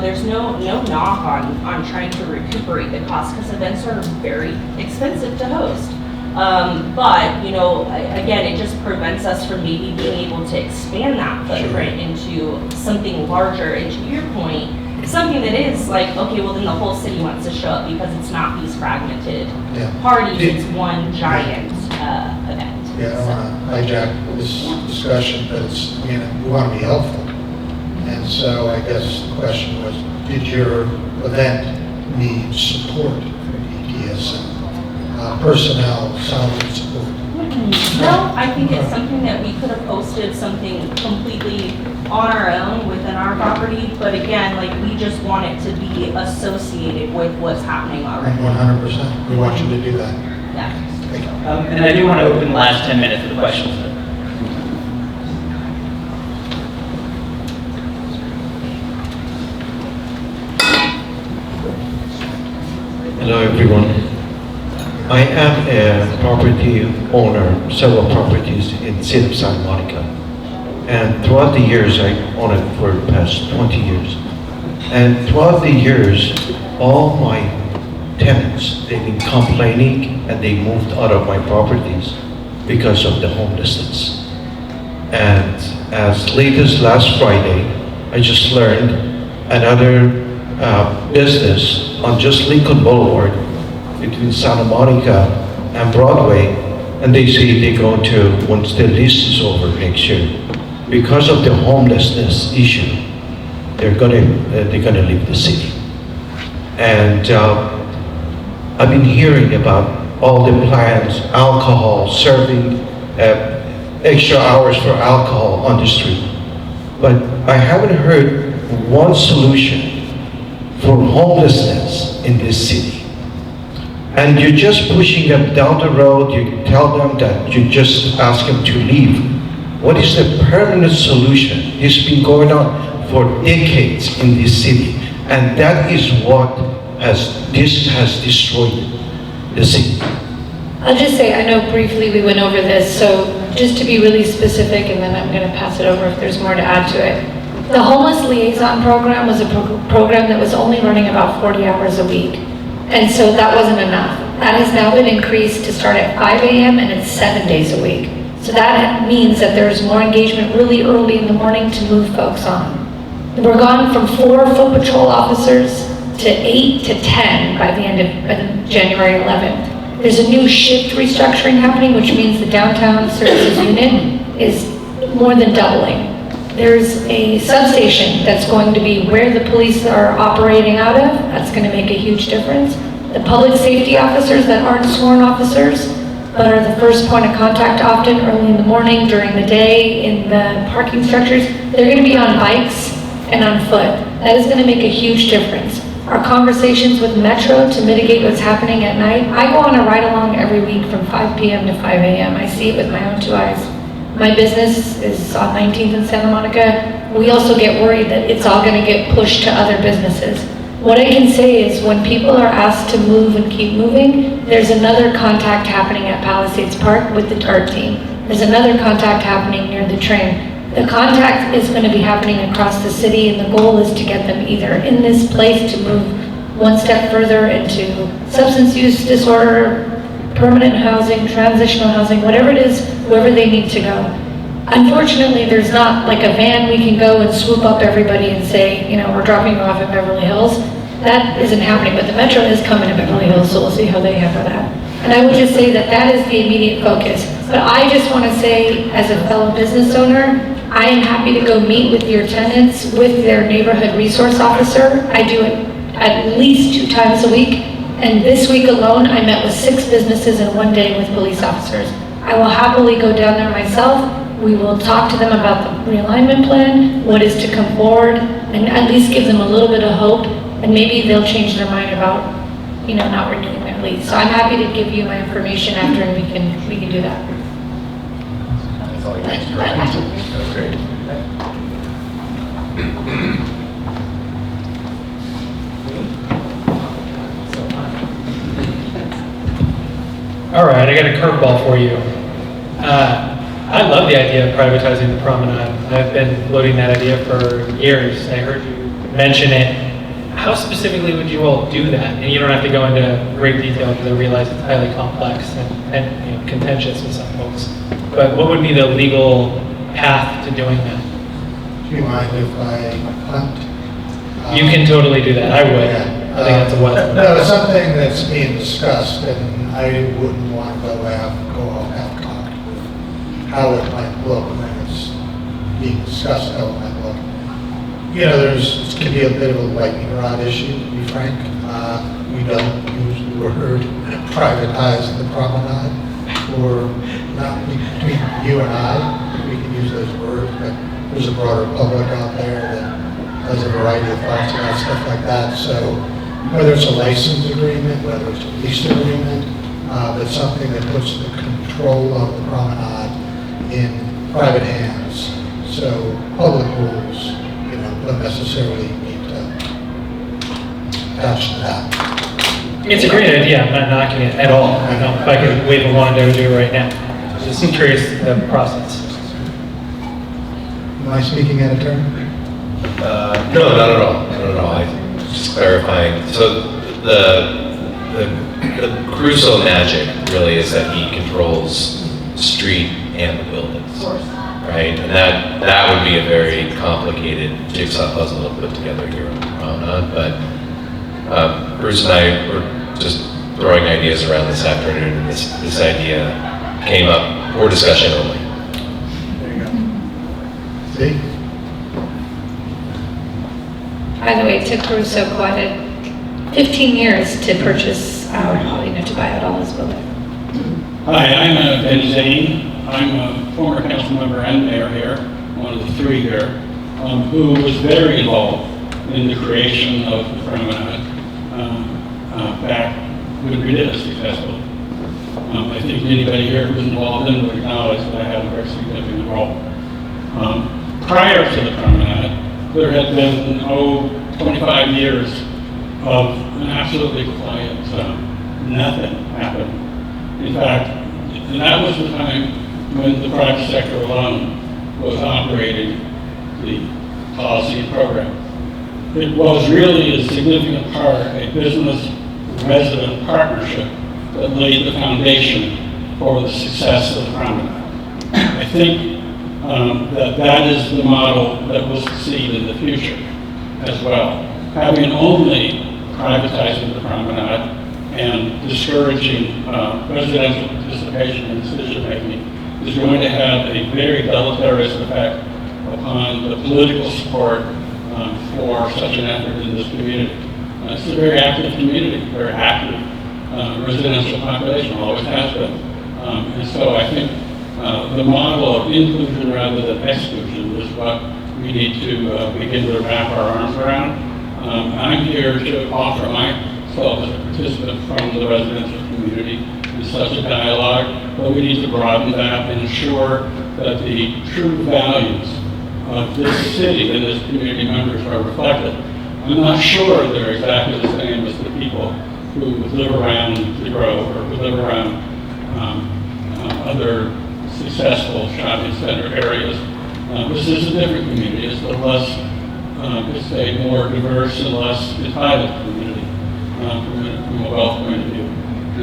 there's no knock on trying to recuperate the cost, because events are very expensive to host. But, again, it just prevents us from maybe being able to expand that footprint into something larger, and to your point, something that is like, okay, well then the whole city wants to show up, because it's not these fragmented parties, it's one giant event. Yeah, I don't want to hijack this discussion, but we want to be helpful. And so I guess the question was, did your event need support from DTSM? Personnel, salary support? No, I think it's something that we could have hosted something completely on our own within our property, but again, like, we just want it to be associated with what's happening already. 100%. We want you to do that. Yeah. And I do want to open the last 10 minutes for the questions. Hello everyone. I am a property owner, several properties in the city of Santa Monica. And throughout the years, I own it for the past 20 years. And throughout the years, all my tenants, they've been complaining and they moved out of my properties because of the homelessness. And as late as last Friday, I just learned another business on just Lincoln Boulevard between Santa Monica and Broadway, and they say they're going to, once the lease is over next year, because of the homelessness issue, they're gonna leave the city. And I've been hearing about all the plans, alcohol, serving extra hours for alcohol on the street. But I haven't heard one solution for homelessness in this city. And you're just pushing them down the road, you tell them that you just ask them to leave. What is the permanent solution? It's been going on for decades in this city, and that is what has destroyed the city. I'll just say, I know briefly we went over this, so just to be really specific, and then I'm going to pass it over if there's more to add to it. The Homeless Liaison Program was a program that was only running about 40 hours a week. And so that wasn't enough. That has now been increased to start at 5 a.m. and it's 7 days a week. So that means that there's more engagement really early in the morning to move folks on. We're gone from 4 foot patrol officers to 8 to 10 by the end of January 11th. There's a new shift restructuring happening, which means the downtown services unit is more than doubling. There's a substation that's going to be where the police are operating out of. That's going to make a huge difference. The public safety officers that aren't sworn officers, but are the first point of contact often early in the morning, during the day, in the parking structures, they're going to be on bikes and on foot. That is going to make a huge difference. Our conversations with Metro to mitigate what's happening at night. I go on a ride-along every week from 5 p.m. to 5 a.m. I see it with my own 2 eyes. My business is on 19th in Santa Monica. We also get worried that it's all going to get pushed to other businesses. What I can say is when people are asked to move and keep moving, there's another contact happening at Palisades Park with the art team. There's another contact happening near the train. The contact is going to be happening across the city, and the goal is to get them either in this place to move one step further into substance use disorder, permanent housing, transitional housing, whatever it is, wherever they need to go. Unfortunately, there's not like a van we can go and swoop up everybody and say, you know, we're dropping you off at Beverly Hills. That isn't happening, but the Metro is coming to Beverly Hills, so we'll see how they handle that. And I would just say that that is the immediate focus. But I just want to say, as a fellow business owner, I am happy to go meet with your tenants, with their neighborhood resource officer. I do it at least 2 times a week. And this week alone, I met with 6 businesses in 1 day with police officers. I will happily go down there myself. We will talk to them about the realignment plan, what is to come forward, and at least give them a little bit of hope. And maybe they'll change their mind about, you know, not renewing their lease. So I'm happy to give you my information after, and we can do that. That's all you guys do, right? That's great. All right, I got a curveball for you. I love the idea of privatizing the promenade. I've been floating that idea for years. I heard you mention it. How specifically would you all do that? And you don't have to go into great detail because I realize it's highly complex and you know, contentious with some folks. But what would be the legal path to doing that? Do you mind if I hunt? You can totally do that. I would. Yeah. I think that's a weapon. No, it's something that's being discussed, and I wouldn't want to go off half-cocked with how it might look when it's being discussed, how it might look. You know, it can be a bit of a lightning rod issue, to be frank. We don't use the word privatize the promenade, or not between you and I. We can use those words, but there's a broader public out there that has a variety of thoughts about stuff like that. So whether it's a license agreement, whether it's a lease agreement, but something that puts the control of the promenade in private hands. So public rules, you know, don't necessarily need to attach to that. It's a great idea. I'm not knocking it at all. I know if I could wave a wand, I would do it right now. Just curious the process. Am I speaking out of turn? No, not at all. Not at all. I just clarifying. So the Crusoe magic really is that he controls the street and the buildings, right? And that would be a very complicated jigsaw puzzle to put together here on the promenade. But Bruce and I were just throwing ideas around this afternoon, and this idea came up for discussion only. There you go. See? By the way, it took Caruso quite 15 years to purchase to buy out all this building. Hi, I'm Ben Zane. I'm a former council member and mayor here, one of the 3 here, who was very involved in the creation of the promenade back when we did it successfully. I think anybody here who's involved in it would acknowledge that I had a very significant role. Prior to the promenade, there had been, 25 years of an absolutely quiet zone. Nothing happened. In fact, and that was the time when the private sector alone was operating the policy and program. It was really a significant part, a business-resident partnership that laid the foundation for the success of the promenade. I think that is the model that will succeed in the future as well. Having only privatizing the promenade and discouraging residential participation in decision-making is going to have a very deleterious effect upon the political support for such an effort in this community. It's a very active community, very active residential population, always has been. And so I think the model of inclusion rather than exclusion is what we we need to begin to wrap our arms around. I'm here to offer myself as a participant from the residential community in such a dialogue, but we need to broaden that and ensure that the true values of this city and its community members are reflected. I'm not sure they're exactly the same as the people who live around the Grove or who live around other successful shopping center areas. This is a different community. It's a less, it's a more diverse and less entitled community from a wealth point of view.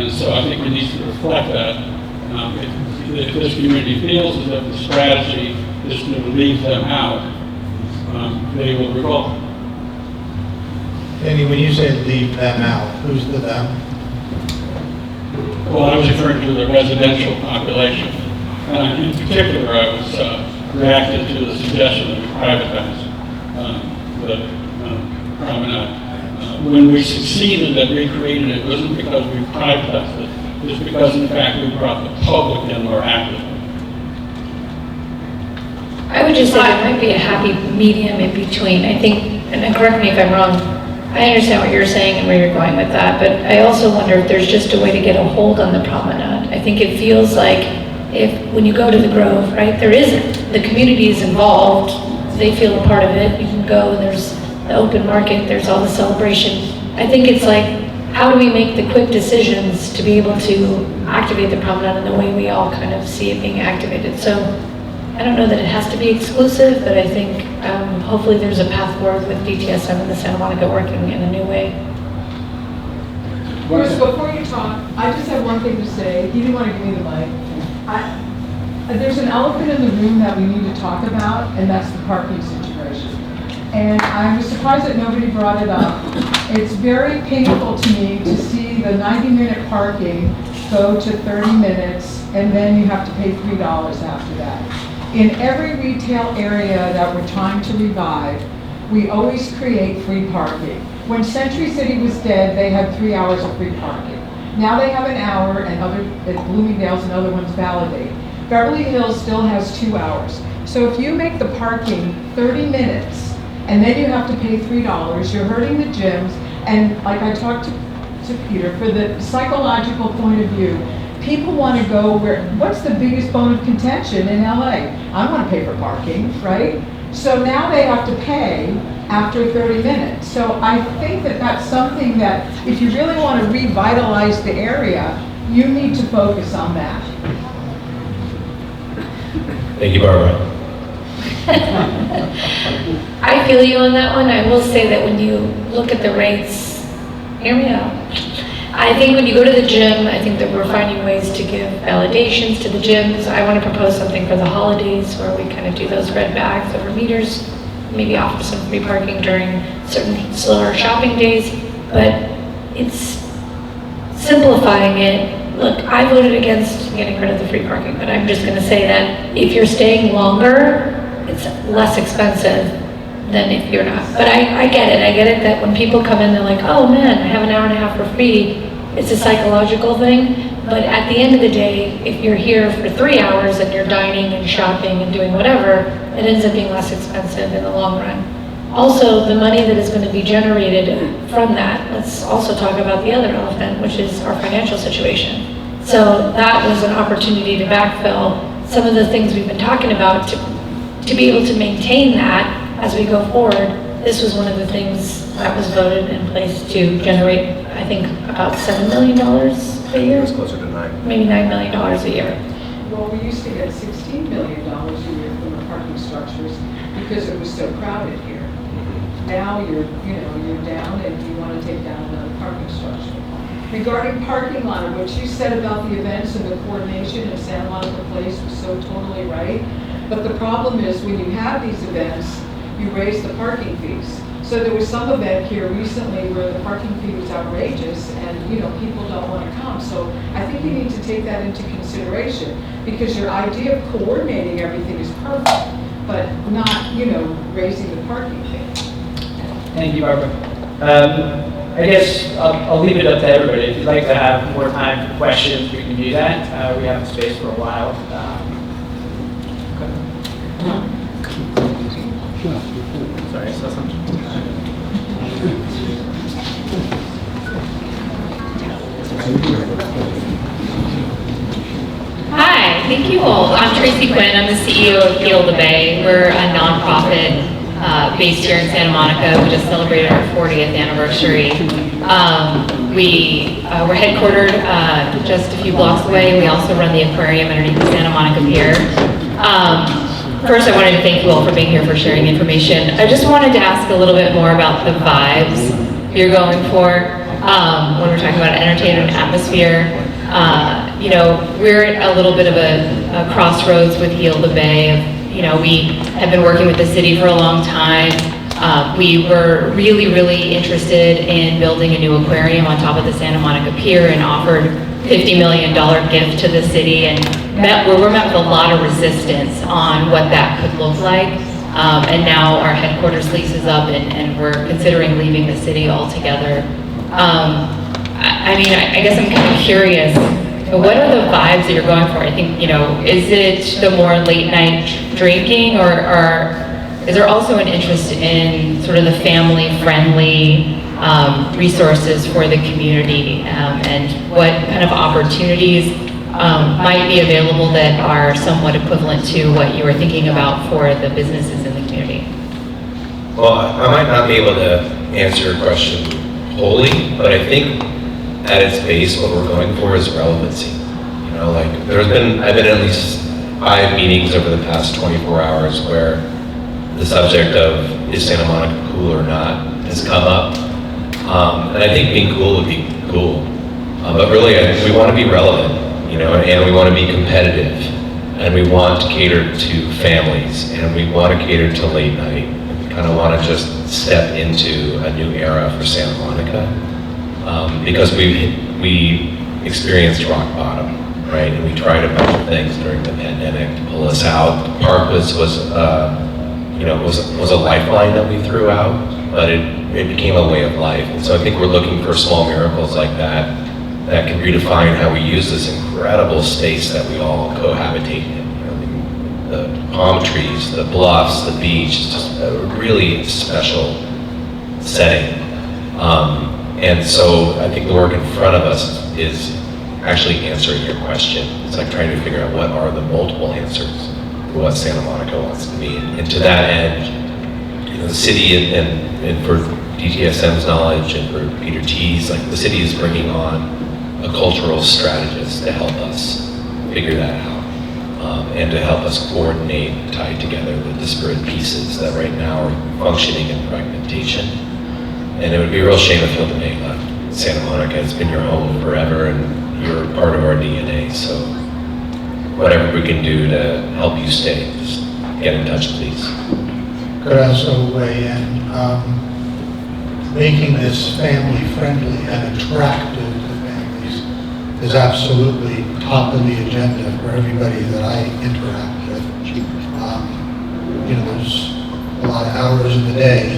And so I think we need to reflect that. If this community feels as if the strategy is to leave them out, they will revolt. Danny, when you say leave them out, who's the them? Well, I was referring to the residential population. In particular, I was reacting to the suggestion that we privatize the promenade. When we succeeded at recreating it, it wasn't because we privatized it. It's because, in fact, we brought the public in more actively. I would just say there might be a happy medium in between. I think, and correct me if I'm wrong, I understand what you're saying and where you're going with that, but I also wonder if there's just a way to get a hold on the promenade. I think it feels like when you go to the Grove, right, there isn't. The community is involved. They feel a part of it. You can go and there's the open market, there's all the celebration. I think it's like, how do we make the quick decisions to be able to activate the promenade in the way we all kind of see it being activated? So I don't know that it has to be exclusive, but I think hopefully there's a path forward with DTSM and the Santa Monica working in a new way. Bruce, before you talk, I just have one thing to say. He didn't want to give me the mic. There's an elephant in the room that we need to talk about, and that's the parking situation. And I was surprised that nobody brought it up. It's very painful to me to see the 90-minute parking go to 30 minutes, and then you have to pay $3 after that. In every retail area that we're trying to revive, we always create free parking. When Century City was dead, they had 3 hours of free parking. Now they have an hour, and Bloomingdale's and other ones validate. Beverly Hills still has 2 hours. So if you make the parking 30 minutes, and then you have to pay $3, you're hurting the gyms, and like I talked to Peter, for the psychological point of view, people want to go where, what's the biggest bone of contention in LA? I want to pay for parking, right? So now they have to pay after 30 minutes. So I think that that's something that, if you really want to revitalize the area, you need to focus on that. Thank you, Barbara. I feel you on that one. I will say that when you look at the rates, hear me out. I think when you go to the gym, I think that we're finding ways to give validations to the gyms. I want to propose something for the holidays where we kind of do those red bags over meters, maybe offer some free parking during certain slower shopping days, but it's simplifying it. Look, I voted against getting rid of the free parking, but I'm just going to say that if you're staying longer, it's less expensive than if you're not. But I get it. I get it that when people come in, they're like, oh man, I have an hour and a half for free. It's a psychological thing. But at the end of the day, if you're here for 3 hours and you're dining and shopping and doing whatever, it ends up being less expensive in the long run. Also, the money that is going to be generated from that, let's also talk about the other elephant, which is our financial situation. So that was an opportunity to backfill some of the things we've been talking about to be able to maintain that as we go forward. This was one of the things that was voted in place to generate, I think, about $7 million a year. It was closer to 9. Maybe $9 million a year. Well, we used to get $16 million a year from the parking structures because it was so crowded here. Now you're down and you want to take down another parking structure. Regarding parking lot, what you said about the events and the coordination in Santa Monica Place was so totally right. But the problem is when you have these events, you raise the parking fees. So there was some event here recently where the parking fee was outrageous and people don't want to come. So I think you need to take that into consideration because your idea of coordinating everything is perfect, but not, raising the parking fee. Thank you, Barbara. I guess I'll leave it up to everybody. If you'd like to have more time for questions, we can do that. We have space for a while. Sorry, I saw something. Hi, thank you all. I'm Tracy Quinn. I'm the CEO of Heal the Bay. We're a nonprofit based here in Santa Monica. We just celebrated our 40th anniversary. We're headquartered just a few blocks away. We also run the aquarium underneath the Santa Monica Pier. First, I wanted to thank you all for being here, for sharing information. I just wanted to ask a little bit more about the vibes you're going for when we're talking about entertainment atmosphere. You know, we're at a little bit of a crossroads with Heal the Bay. You know, we have been working with the city for a long time. We were really interested in building a new aquarium on top of the Santa Monica Pier and offered $50 million gift to the city, and we're met with a lot of resistance on what that could look like. And now our headquarters lease is up, and we're considering leaving the city altogether. I mean, I guess I'm kind of curious, what are the vibes that you're going for? I think, you know, is it the more late night drinking, or is there also an interest in sort of the family-friendly resources for the community, and what kind of opportunities might be available that are somewhat equivalent to what you were thinking about for the businesses in the community? Well, I might not be able to answer your question wholly, but I think at its base, what we're going for is relevancy. You know, like I've been at least 5 meetings over the past 24 hours where the subject of is Santa Monica cool or not has come up. And I think being cool would be cool. But really, we want to be relevant, you know, and we want to be competitive. And we want to cater to families, and we want to cater to late night. We kind of want to just step into a new era for Santa Monica. Because we experienced rock bottom, right? And we tried a bunch of things during the pandemic to pull us out. The park was a lifeline that we threw out, but it became a way of life. And so I think we're looking for small miracles like that can redefine how we use this incredible space that we all cohabitate in. You know, the palm trees, the bluffs, the beach, it's just a really special setting. And so I think the work in front of us is actually answering your question. It's like trying to figure out what are the multiple answers for what Santa Monica wants to be. And to that end, you know, the city and for DTSM's knowledge and for Peter T's, like the city is bringing on a cultural strategist to help us figure that out, and to help us coordinate, tie together the disparate pieces that right now are functioning in fragmentation. And it would be a real shame if Heal the Bay left Santa Monica. It's been your home forever, and you're part of our DNA. So whatever we can do to help you stay, just get in touch, please. Could I also weigh in? Making this family-friendly and attractive to families is absolutely top of the agenda for everybody that I interact with. You know, there's a lot of hours in the day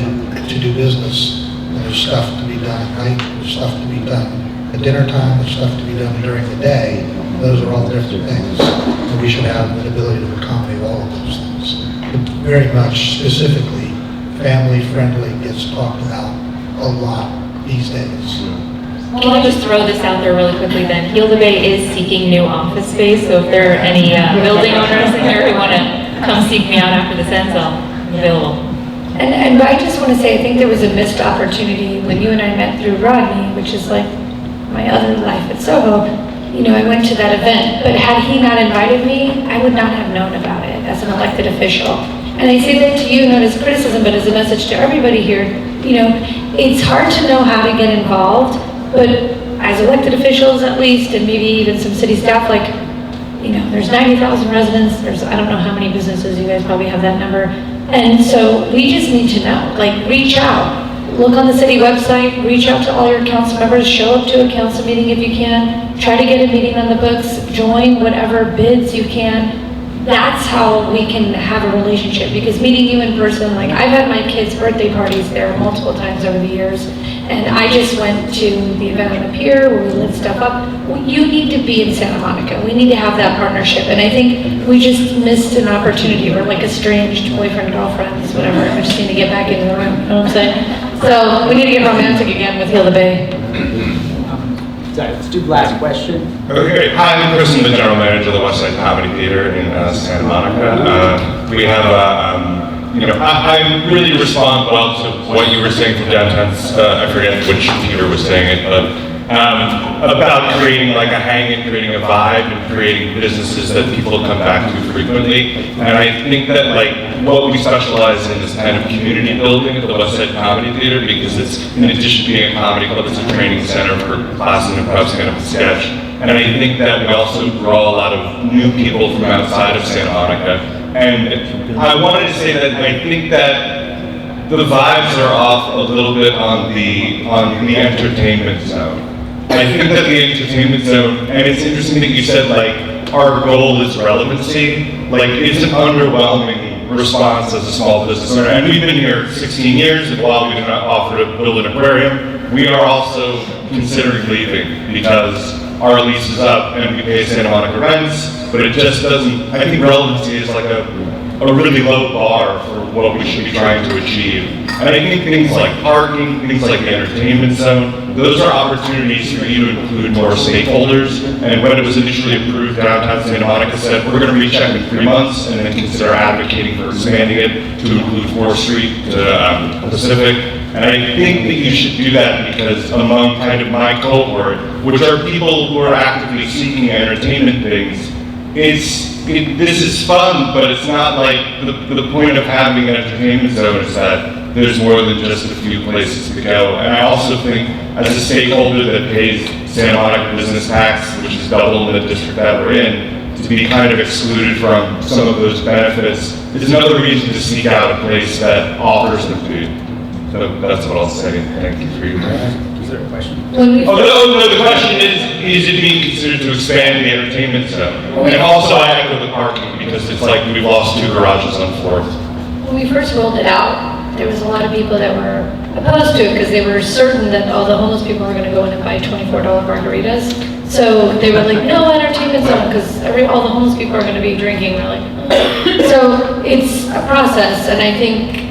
to do business. There's stuff to be done at night, there's stuff to be done at dinner time, there's stuff to be done during the day. Those are all different things. And we should have an ability to accommodate all of those things. But very much specifically, family-friendly gets talked about a lot these days. Can I just throw this out there really quickly then? Heal the Bay is seeking new office space, so if there are any building owners in here who want to come seek me out after this ends, I'm available. And I just want to say, I think there was a missed opportunity when you and I met through Rodney, which is like my other life at Soho. You know, I went to that event, but had he not invited me, I would not have known about it as an elected official. And I say that to you not as criticism, but as a message to everybody here. You know, it's hard to know how to get involved, but as elected officials at least, and maybe even some city staff, like, you know, there's 90,000 residents, there's I don't know how many businesses, you guys probably have that number. And so we just need to know, like, reach out. Look on the city website, reach out to all your council members, show up to a council meeting if you can, try to get a meeting on the books, join whatever bids you can. That's how we can have a relationship, because meeting you in person, like I've had my kids' birthday parties there multiple times over the years, and I just went to the event on the pier where we lit stuff up. You need to be in Santa Monica. We need to have that partnership, and I think we just missed an opportunity. We're like estranged boyfriend, girlfriends, whatever. just need to get back into the room, you know what I'm saying? So we need to get romantic again with Heal the Bay. Let's do the last question. Okay, hi, I'm Chris, I'm the general manager of the West Side Comedy Theater in Santa Monica. We have I really respond well to what you were saying from downtown. I forget which Peter was saying it, but about creating like a hang-in, creating a vibe, and creating businesses that people come back to frequently. And I think that like what we specialize in is kind of community building at the West Side Comedy Theater, because it's, in addition to being a comedy club, it's a training center for classes and improv, stand-up, and sketch. And I think that we also draw a lot of new people from outside of Santa Monica. And I wanted to say that I think that the vibes are off a little bit on the entertainment zone. I think that the entertainment zone, and it's interesting that you said like our goal is relevancy. Like it's an underwhelming response as a small business owner. And we've been here 16 years, and while we do not offer to build an aquarium, we are also considering leaving because our lease is up and we pay Santa Monica rents, but it just doesn't, I think relevancy is like a really low bar for what we should be trying to achieve. And I think things like parking, things like the entertainment zone, those are opportunities for you to include more stakeholders. And when it was initially approved, downtown Santa Monica said, we're going to recheck in 3 months and then consider advocating for expanding it to include 4th Street to Pacific. And I think that you should do that because among kind of my cohort, which are people who are actively seeking entertainment things, this is fun, but it's not like the point of having an entertainment zone is that there's more than just a few places to go. And I also think as a stakeholder that pays Santa Monica business tax, which is double in the district that we're in, to be kind of excluded from some of those benefits is another reason to seek out a place that offers them to you. So that's what I'll say. Thank you for your time. Is there a question? No, the question is it being considered to expand the entertainment zone? And also I echo the parking because it's like we've lost 2 garages on 4th. When we first rolled it out, there was a lot of people that were opposed to it because they were certain that all the homeless people were going to go in and buy $24 margaritas. So they were like, no entertainment zone because all the homeless people are going to be drinking. We're like, so it's a process, and I think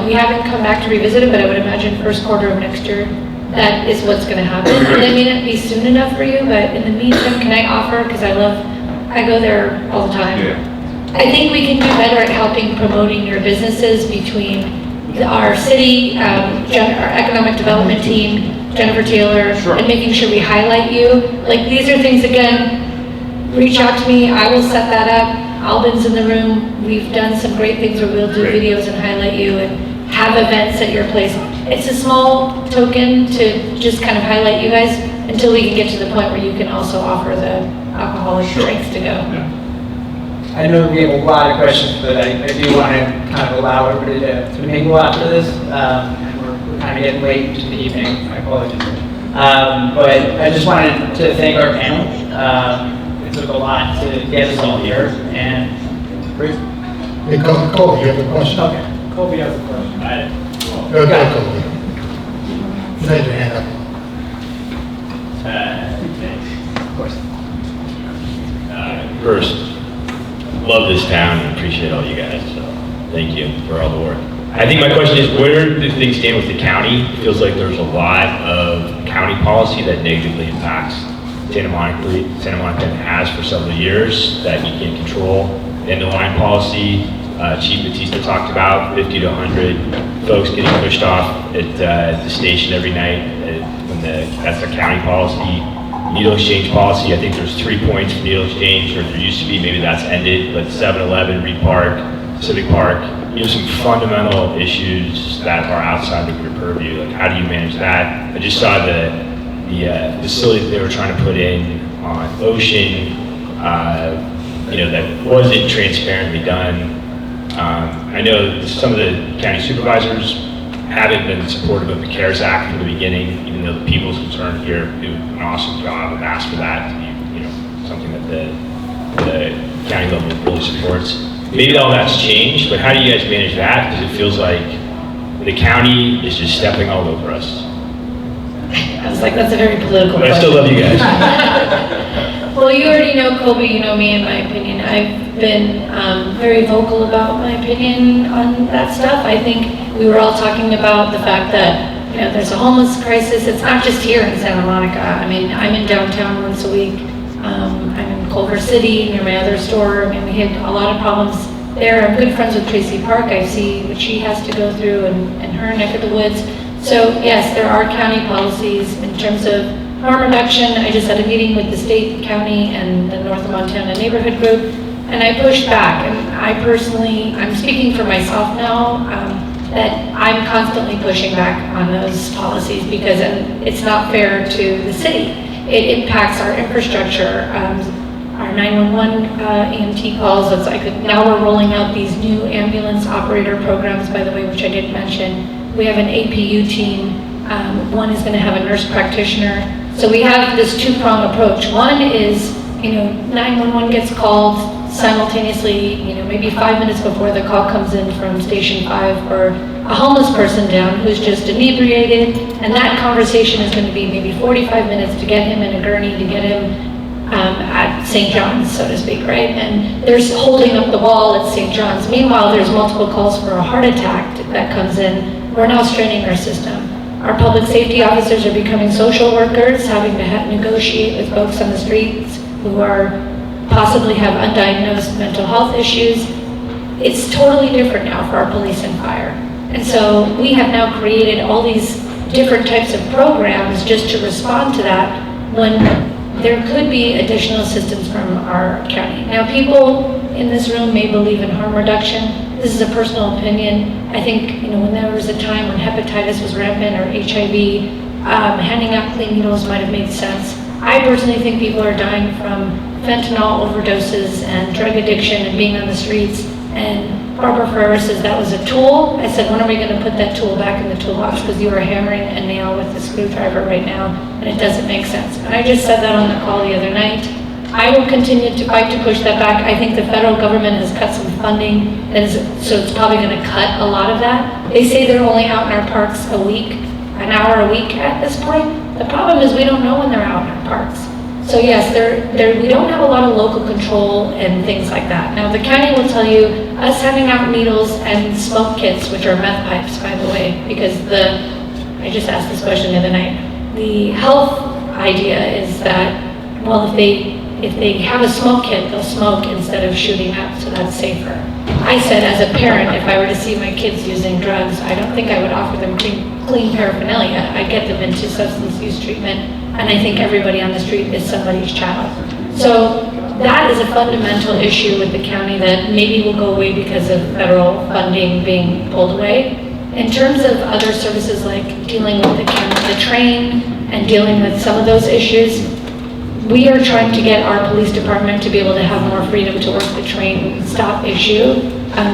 we haven't come back to revisit it, but I would imagine first quarter of next year, that is what's going to happen. And that may not be soon enough for you, but in the meantime, can I offer, because I go there all the time. Yeah. I think we can do better at helping promoting your businesses between our city, our economic development team, Jennifer Taylor, Sure. and making sure we highlight you. Like these are things, again, reach out to me, I will set that up. Albin's in the room. We've done some great things where we'll do videos and highlight you and have events at your place. It's a small token to just kind of highlight you guys until we can get to the point where you can also offer the alcoholic drinks to go. Yeah. I know we have a lot of questions, but I do want to kind of allow everybody to mingle after this. And we're kind of getting late into the evening. I apologize. But I just wanted to thank our panel. It took a lot to get us all here. And Bruce? Hey, Colby, you have a question? Okay. Colby has a question. Go ahead, Colby. You had your hand up. Thanks. Of course. First, love this town and appreciate all you guys, so thank you for all the work. I think my question is, where do things stand with the county? It feels like there's a lot of county policy that negatively impacts Santa Monica has for several years that you can't control. And the line policy, Chief Batista talked about 50 to 100 folks getting pushed off at the station every night. That's a county policy. Needle exchange policy, I think there's 3 points for needle exchange, or there used to be, maybe that's ended, but 7-Eleven, Reed Park, Civic Park, some fundamental issues that are outside of your purview. Like, how do you manage that? I just saw the facility that they were trying to put in on Ocean, that wasn't transparently done. I know some of the county supervisors haven't been supportive of the CARES Act from the beginning, even though the people's concerned here do an awesome job and asked for that to be, something that the county level really supports. Maybe all that's changed, but how do you guys manage that? Because it feels like the county is just stepping all over us. I was like, that's a very political But I still love you guys. Well, Well, you already know Colby, you know me and my opinion. I've been very vocal about my opinion on that stuff. I think we were all talking about the fact that, you know, there's a homeless crisis. It's not just here in Santa Monica. I mean, I'm in downtown once a week. I'm in Culver City near my other store. I mean, we had a lot of problems there. I'm good friends with Tracy Park. I see what she has to go through in her neck of the woods. So yes, there are county policies in terms of harm reduction. I just had a meeting with the state, county, and the North Montana Neighborhood Group, and I pushed back. And I personally, I'm speaking for myself now, that I'm constantly pushing back on those policies because it's not fair to the city. It impacts our infrastructure, our 911 EMT calls. It's like now we're rolling out these new ambulance operator programs, by the way, which I did mention. We have an APU team. One is going to have a nurse practitioner. So we have this two-pronged approach. One is, 911 gets called simultaneously, maybe 5 minutes before the call comes in from Station 5 for a homeless person down who's just inebriated, and that conversation is going to be maybe 45 minutes to get him in a gurney, to get him at St. John's, so to speak, right? And there's holding up the wall at St. John's. Meanwhile, there's multiple calls for a heart attack that comes in. We're now straining our system. Our public safety officers are becoming social workers, having to negotiate with folks on the streets who are possibly have undiagnosed mental health issues. It's totally different now for our police and fire. And so we have now created all these different types of programs just to respond to that when there could be additional assistance from our county. Now, people in this room may believe in harm reduction. This is a personal opinion. I think, when there was a time when hepatitis was rampant or HIV, handing out clean needles might have made sense. I personally think people are dying from fentanyl overdoses and drug addiction and being on the streets. And Barbara Ferrer says that was a tool. I said, when are we going to put that tool back in the toolbox? Because you are hammering a nail with the screwdriver right now, and it doesn't make sense. And I just said that on the call the other night. I will continue to fight to push that back. I think the federal government has cut some funding, and so it's probably going to cut a lot of that. They say they're only out in our parks a week, an hour a week at this point. The problem is we don't know when they're out in our parks. So yes, we don't have a lot of local control and things like that. Now the county will tell you, us handing out needles and smoke kits, which are meth pipes, by the way, because I just asked this question the other night. The health idea is that, well, if they have a smoke kit, they'll smoke instead of shooting up, so that's safer. I said, as a parent, if I were to see my kids using drugs, I don't think I would offer them clean paraphernalia. I'd get them into substance use treatment. And I think everybody on the street is somebody's child. So that is a fundamental issue with the county that maybe will go away because of federal funding being pulled away. In terms of other services like dealing with the train and dealing with some of those issues, we are trying to get our police department to be able to have more freedom to work the train stop issue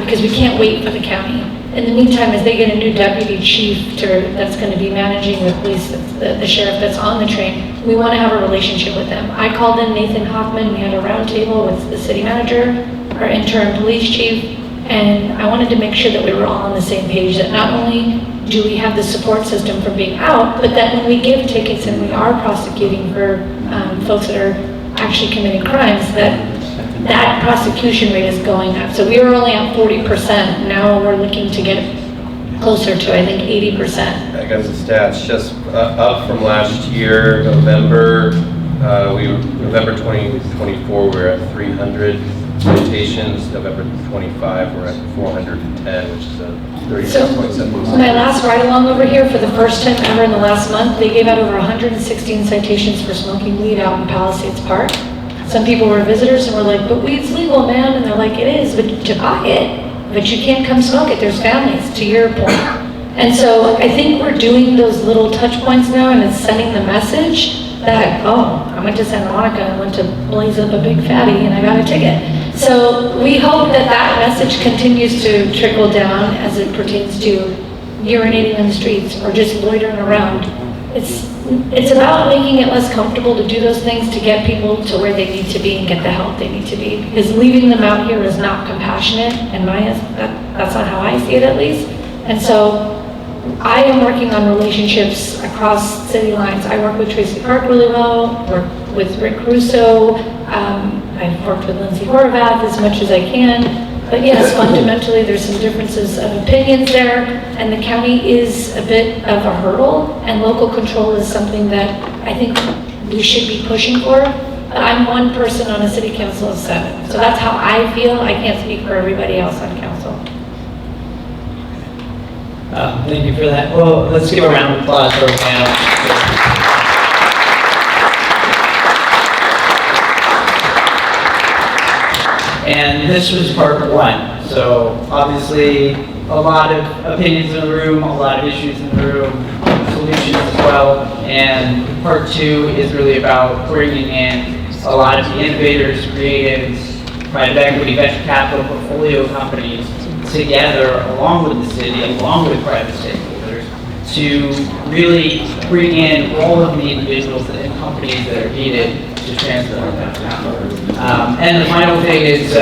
because we can't wait for the county. In the meantime, as they get a new deputy chief that's going to be managing the police, the sheriff that's on the train, we want to have a relationship with them. I called in Nathan Hoffman. We had a roundtable with the city manager, our interim police chief, and I wanted to make sure that we were all on the same page, that not only do we have the support system for being out, but that when we give tickets and we are prosecuting for folks that are actually committing crimes, that prosecution rate is going up. So we were only at 40%. Now we're looking to get closer to, I think, 80%. I got the stats just up from last year, November 2024, we're at 300 citations. November 25, we're at 410, which is a 36.7%. My last ride along over here, for the first time ever in the last month, they gave out over 116 citations for smoking weed out in Palisades Park. Some people were visitors and were like, but weed's legal, man. And they're like, it is, but to buy it, but you can't come smoke it. There's families, to your point. And so I think we're doing those little touch points now, and it's sending the message that, oh, I went to Santa Monica and went to blaze up a big fatty and I got a ticket. So we hope that message continues to trickle down as it pertains to urinating in the streets or just loitering around. It's about making it less comfortable to do those things to get people to where they need to be and get the help they need to be. Because leaving them out here is not compassionate, and that's not how I see it, at least. And so I am working on relationships across city lines. I work with Tracy Park really well, work with Rick Russo, I've worked with Lindsay Horvath as much as I can. But yes, fundamentally, there's some differences of opinions there, and the county is a bit of a hurdle, and local control is something that I think we should be pushing for. But I'm one person on a city council of 7, so that's how I feel. I can't speak for everybody else on council. Thank you for that. Well, let's give a round of applause for our panel. And this was part 1. So obviously a lot of opinions in the room, a lot of issues in the room, solutions as well. And part 2 is really about bringing in a lot of the innovators, creatives, private equity, venture capital, portfolio companies together along with the city, along with private stakeholders to really bring in all of the individuals and companies that are needed to transform downtown. And the final thing is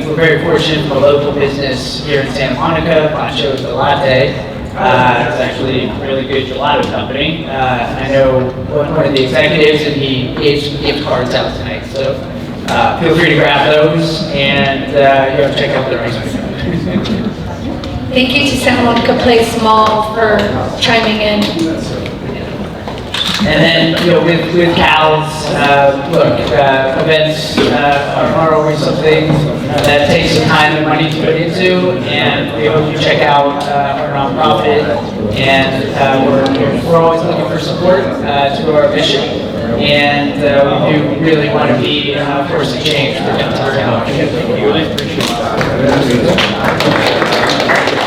we're very fortunate for a local business here in Santa Monica, Pancho's the Latte. It's actually a really good gelato company. I know one of the executives, and he gave some gift cards out tonight. So feel free to grab those and check out their ice cream. Thank you to Santa Monica Place Mall for chiming in. And then, with CALS, look, events are always something that takes some time and money to put into, and we hope you check out our nonprofit, and we're always looking for support to our mission, and we do really want to be a force of change for downtown. Thank you.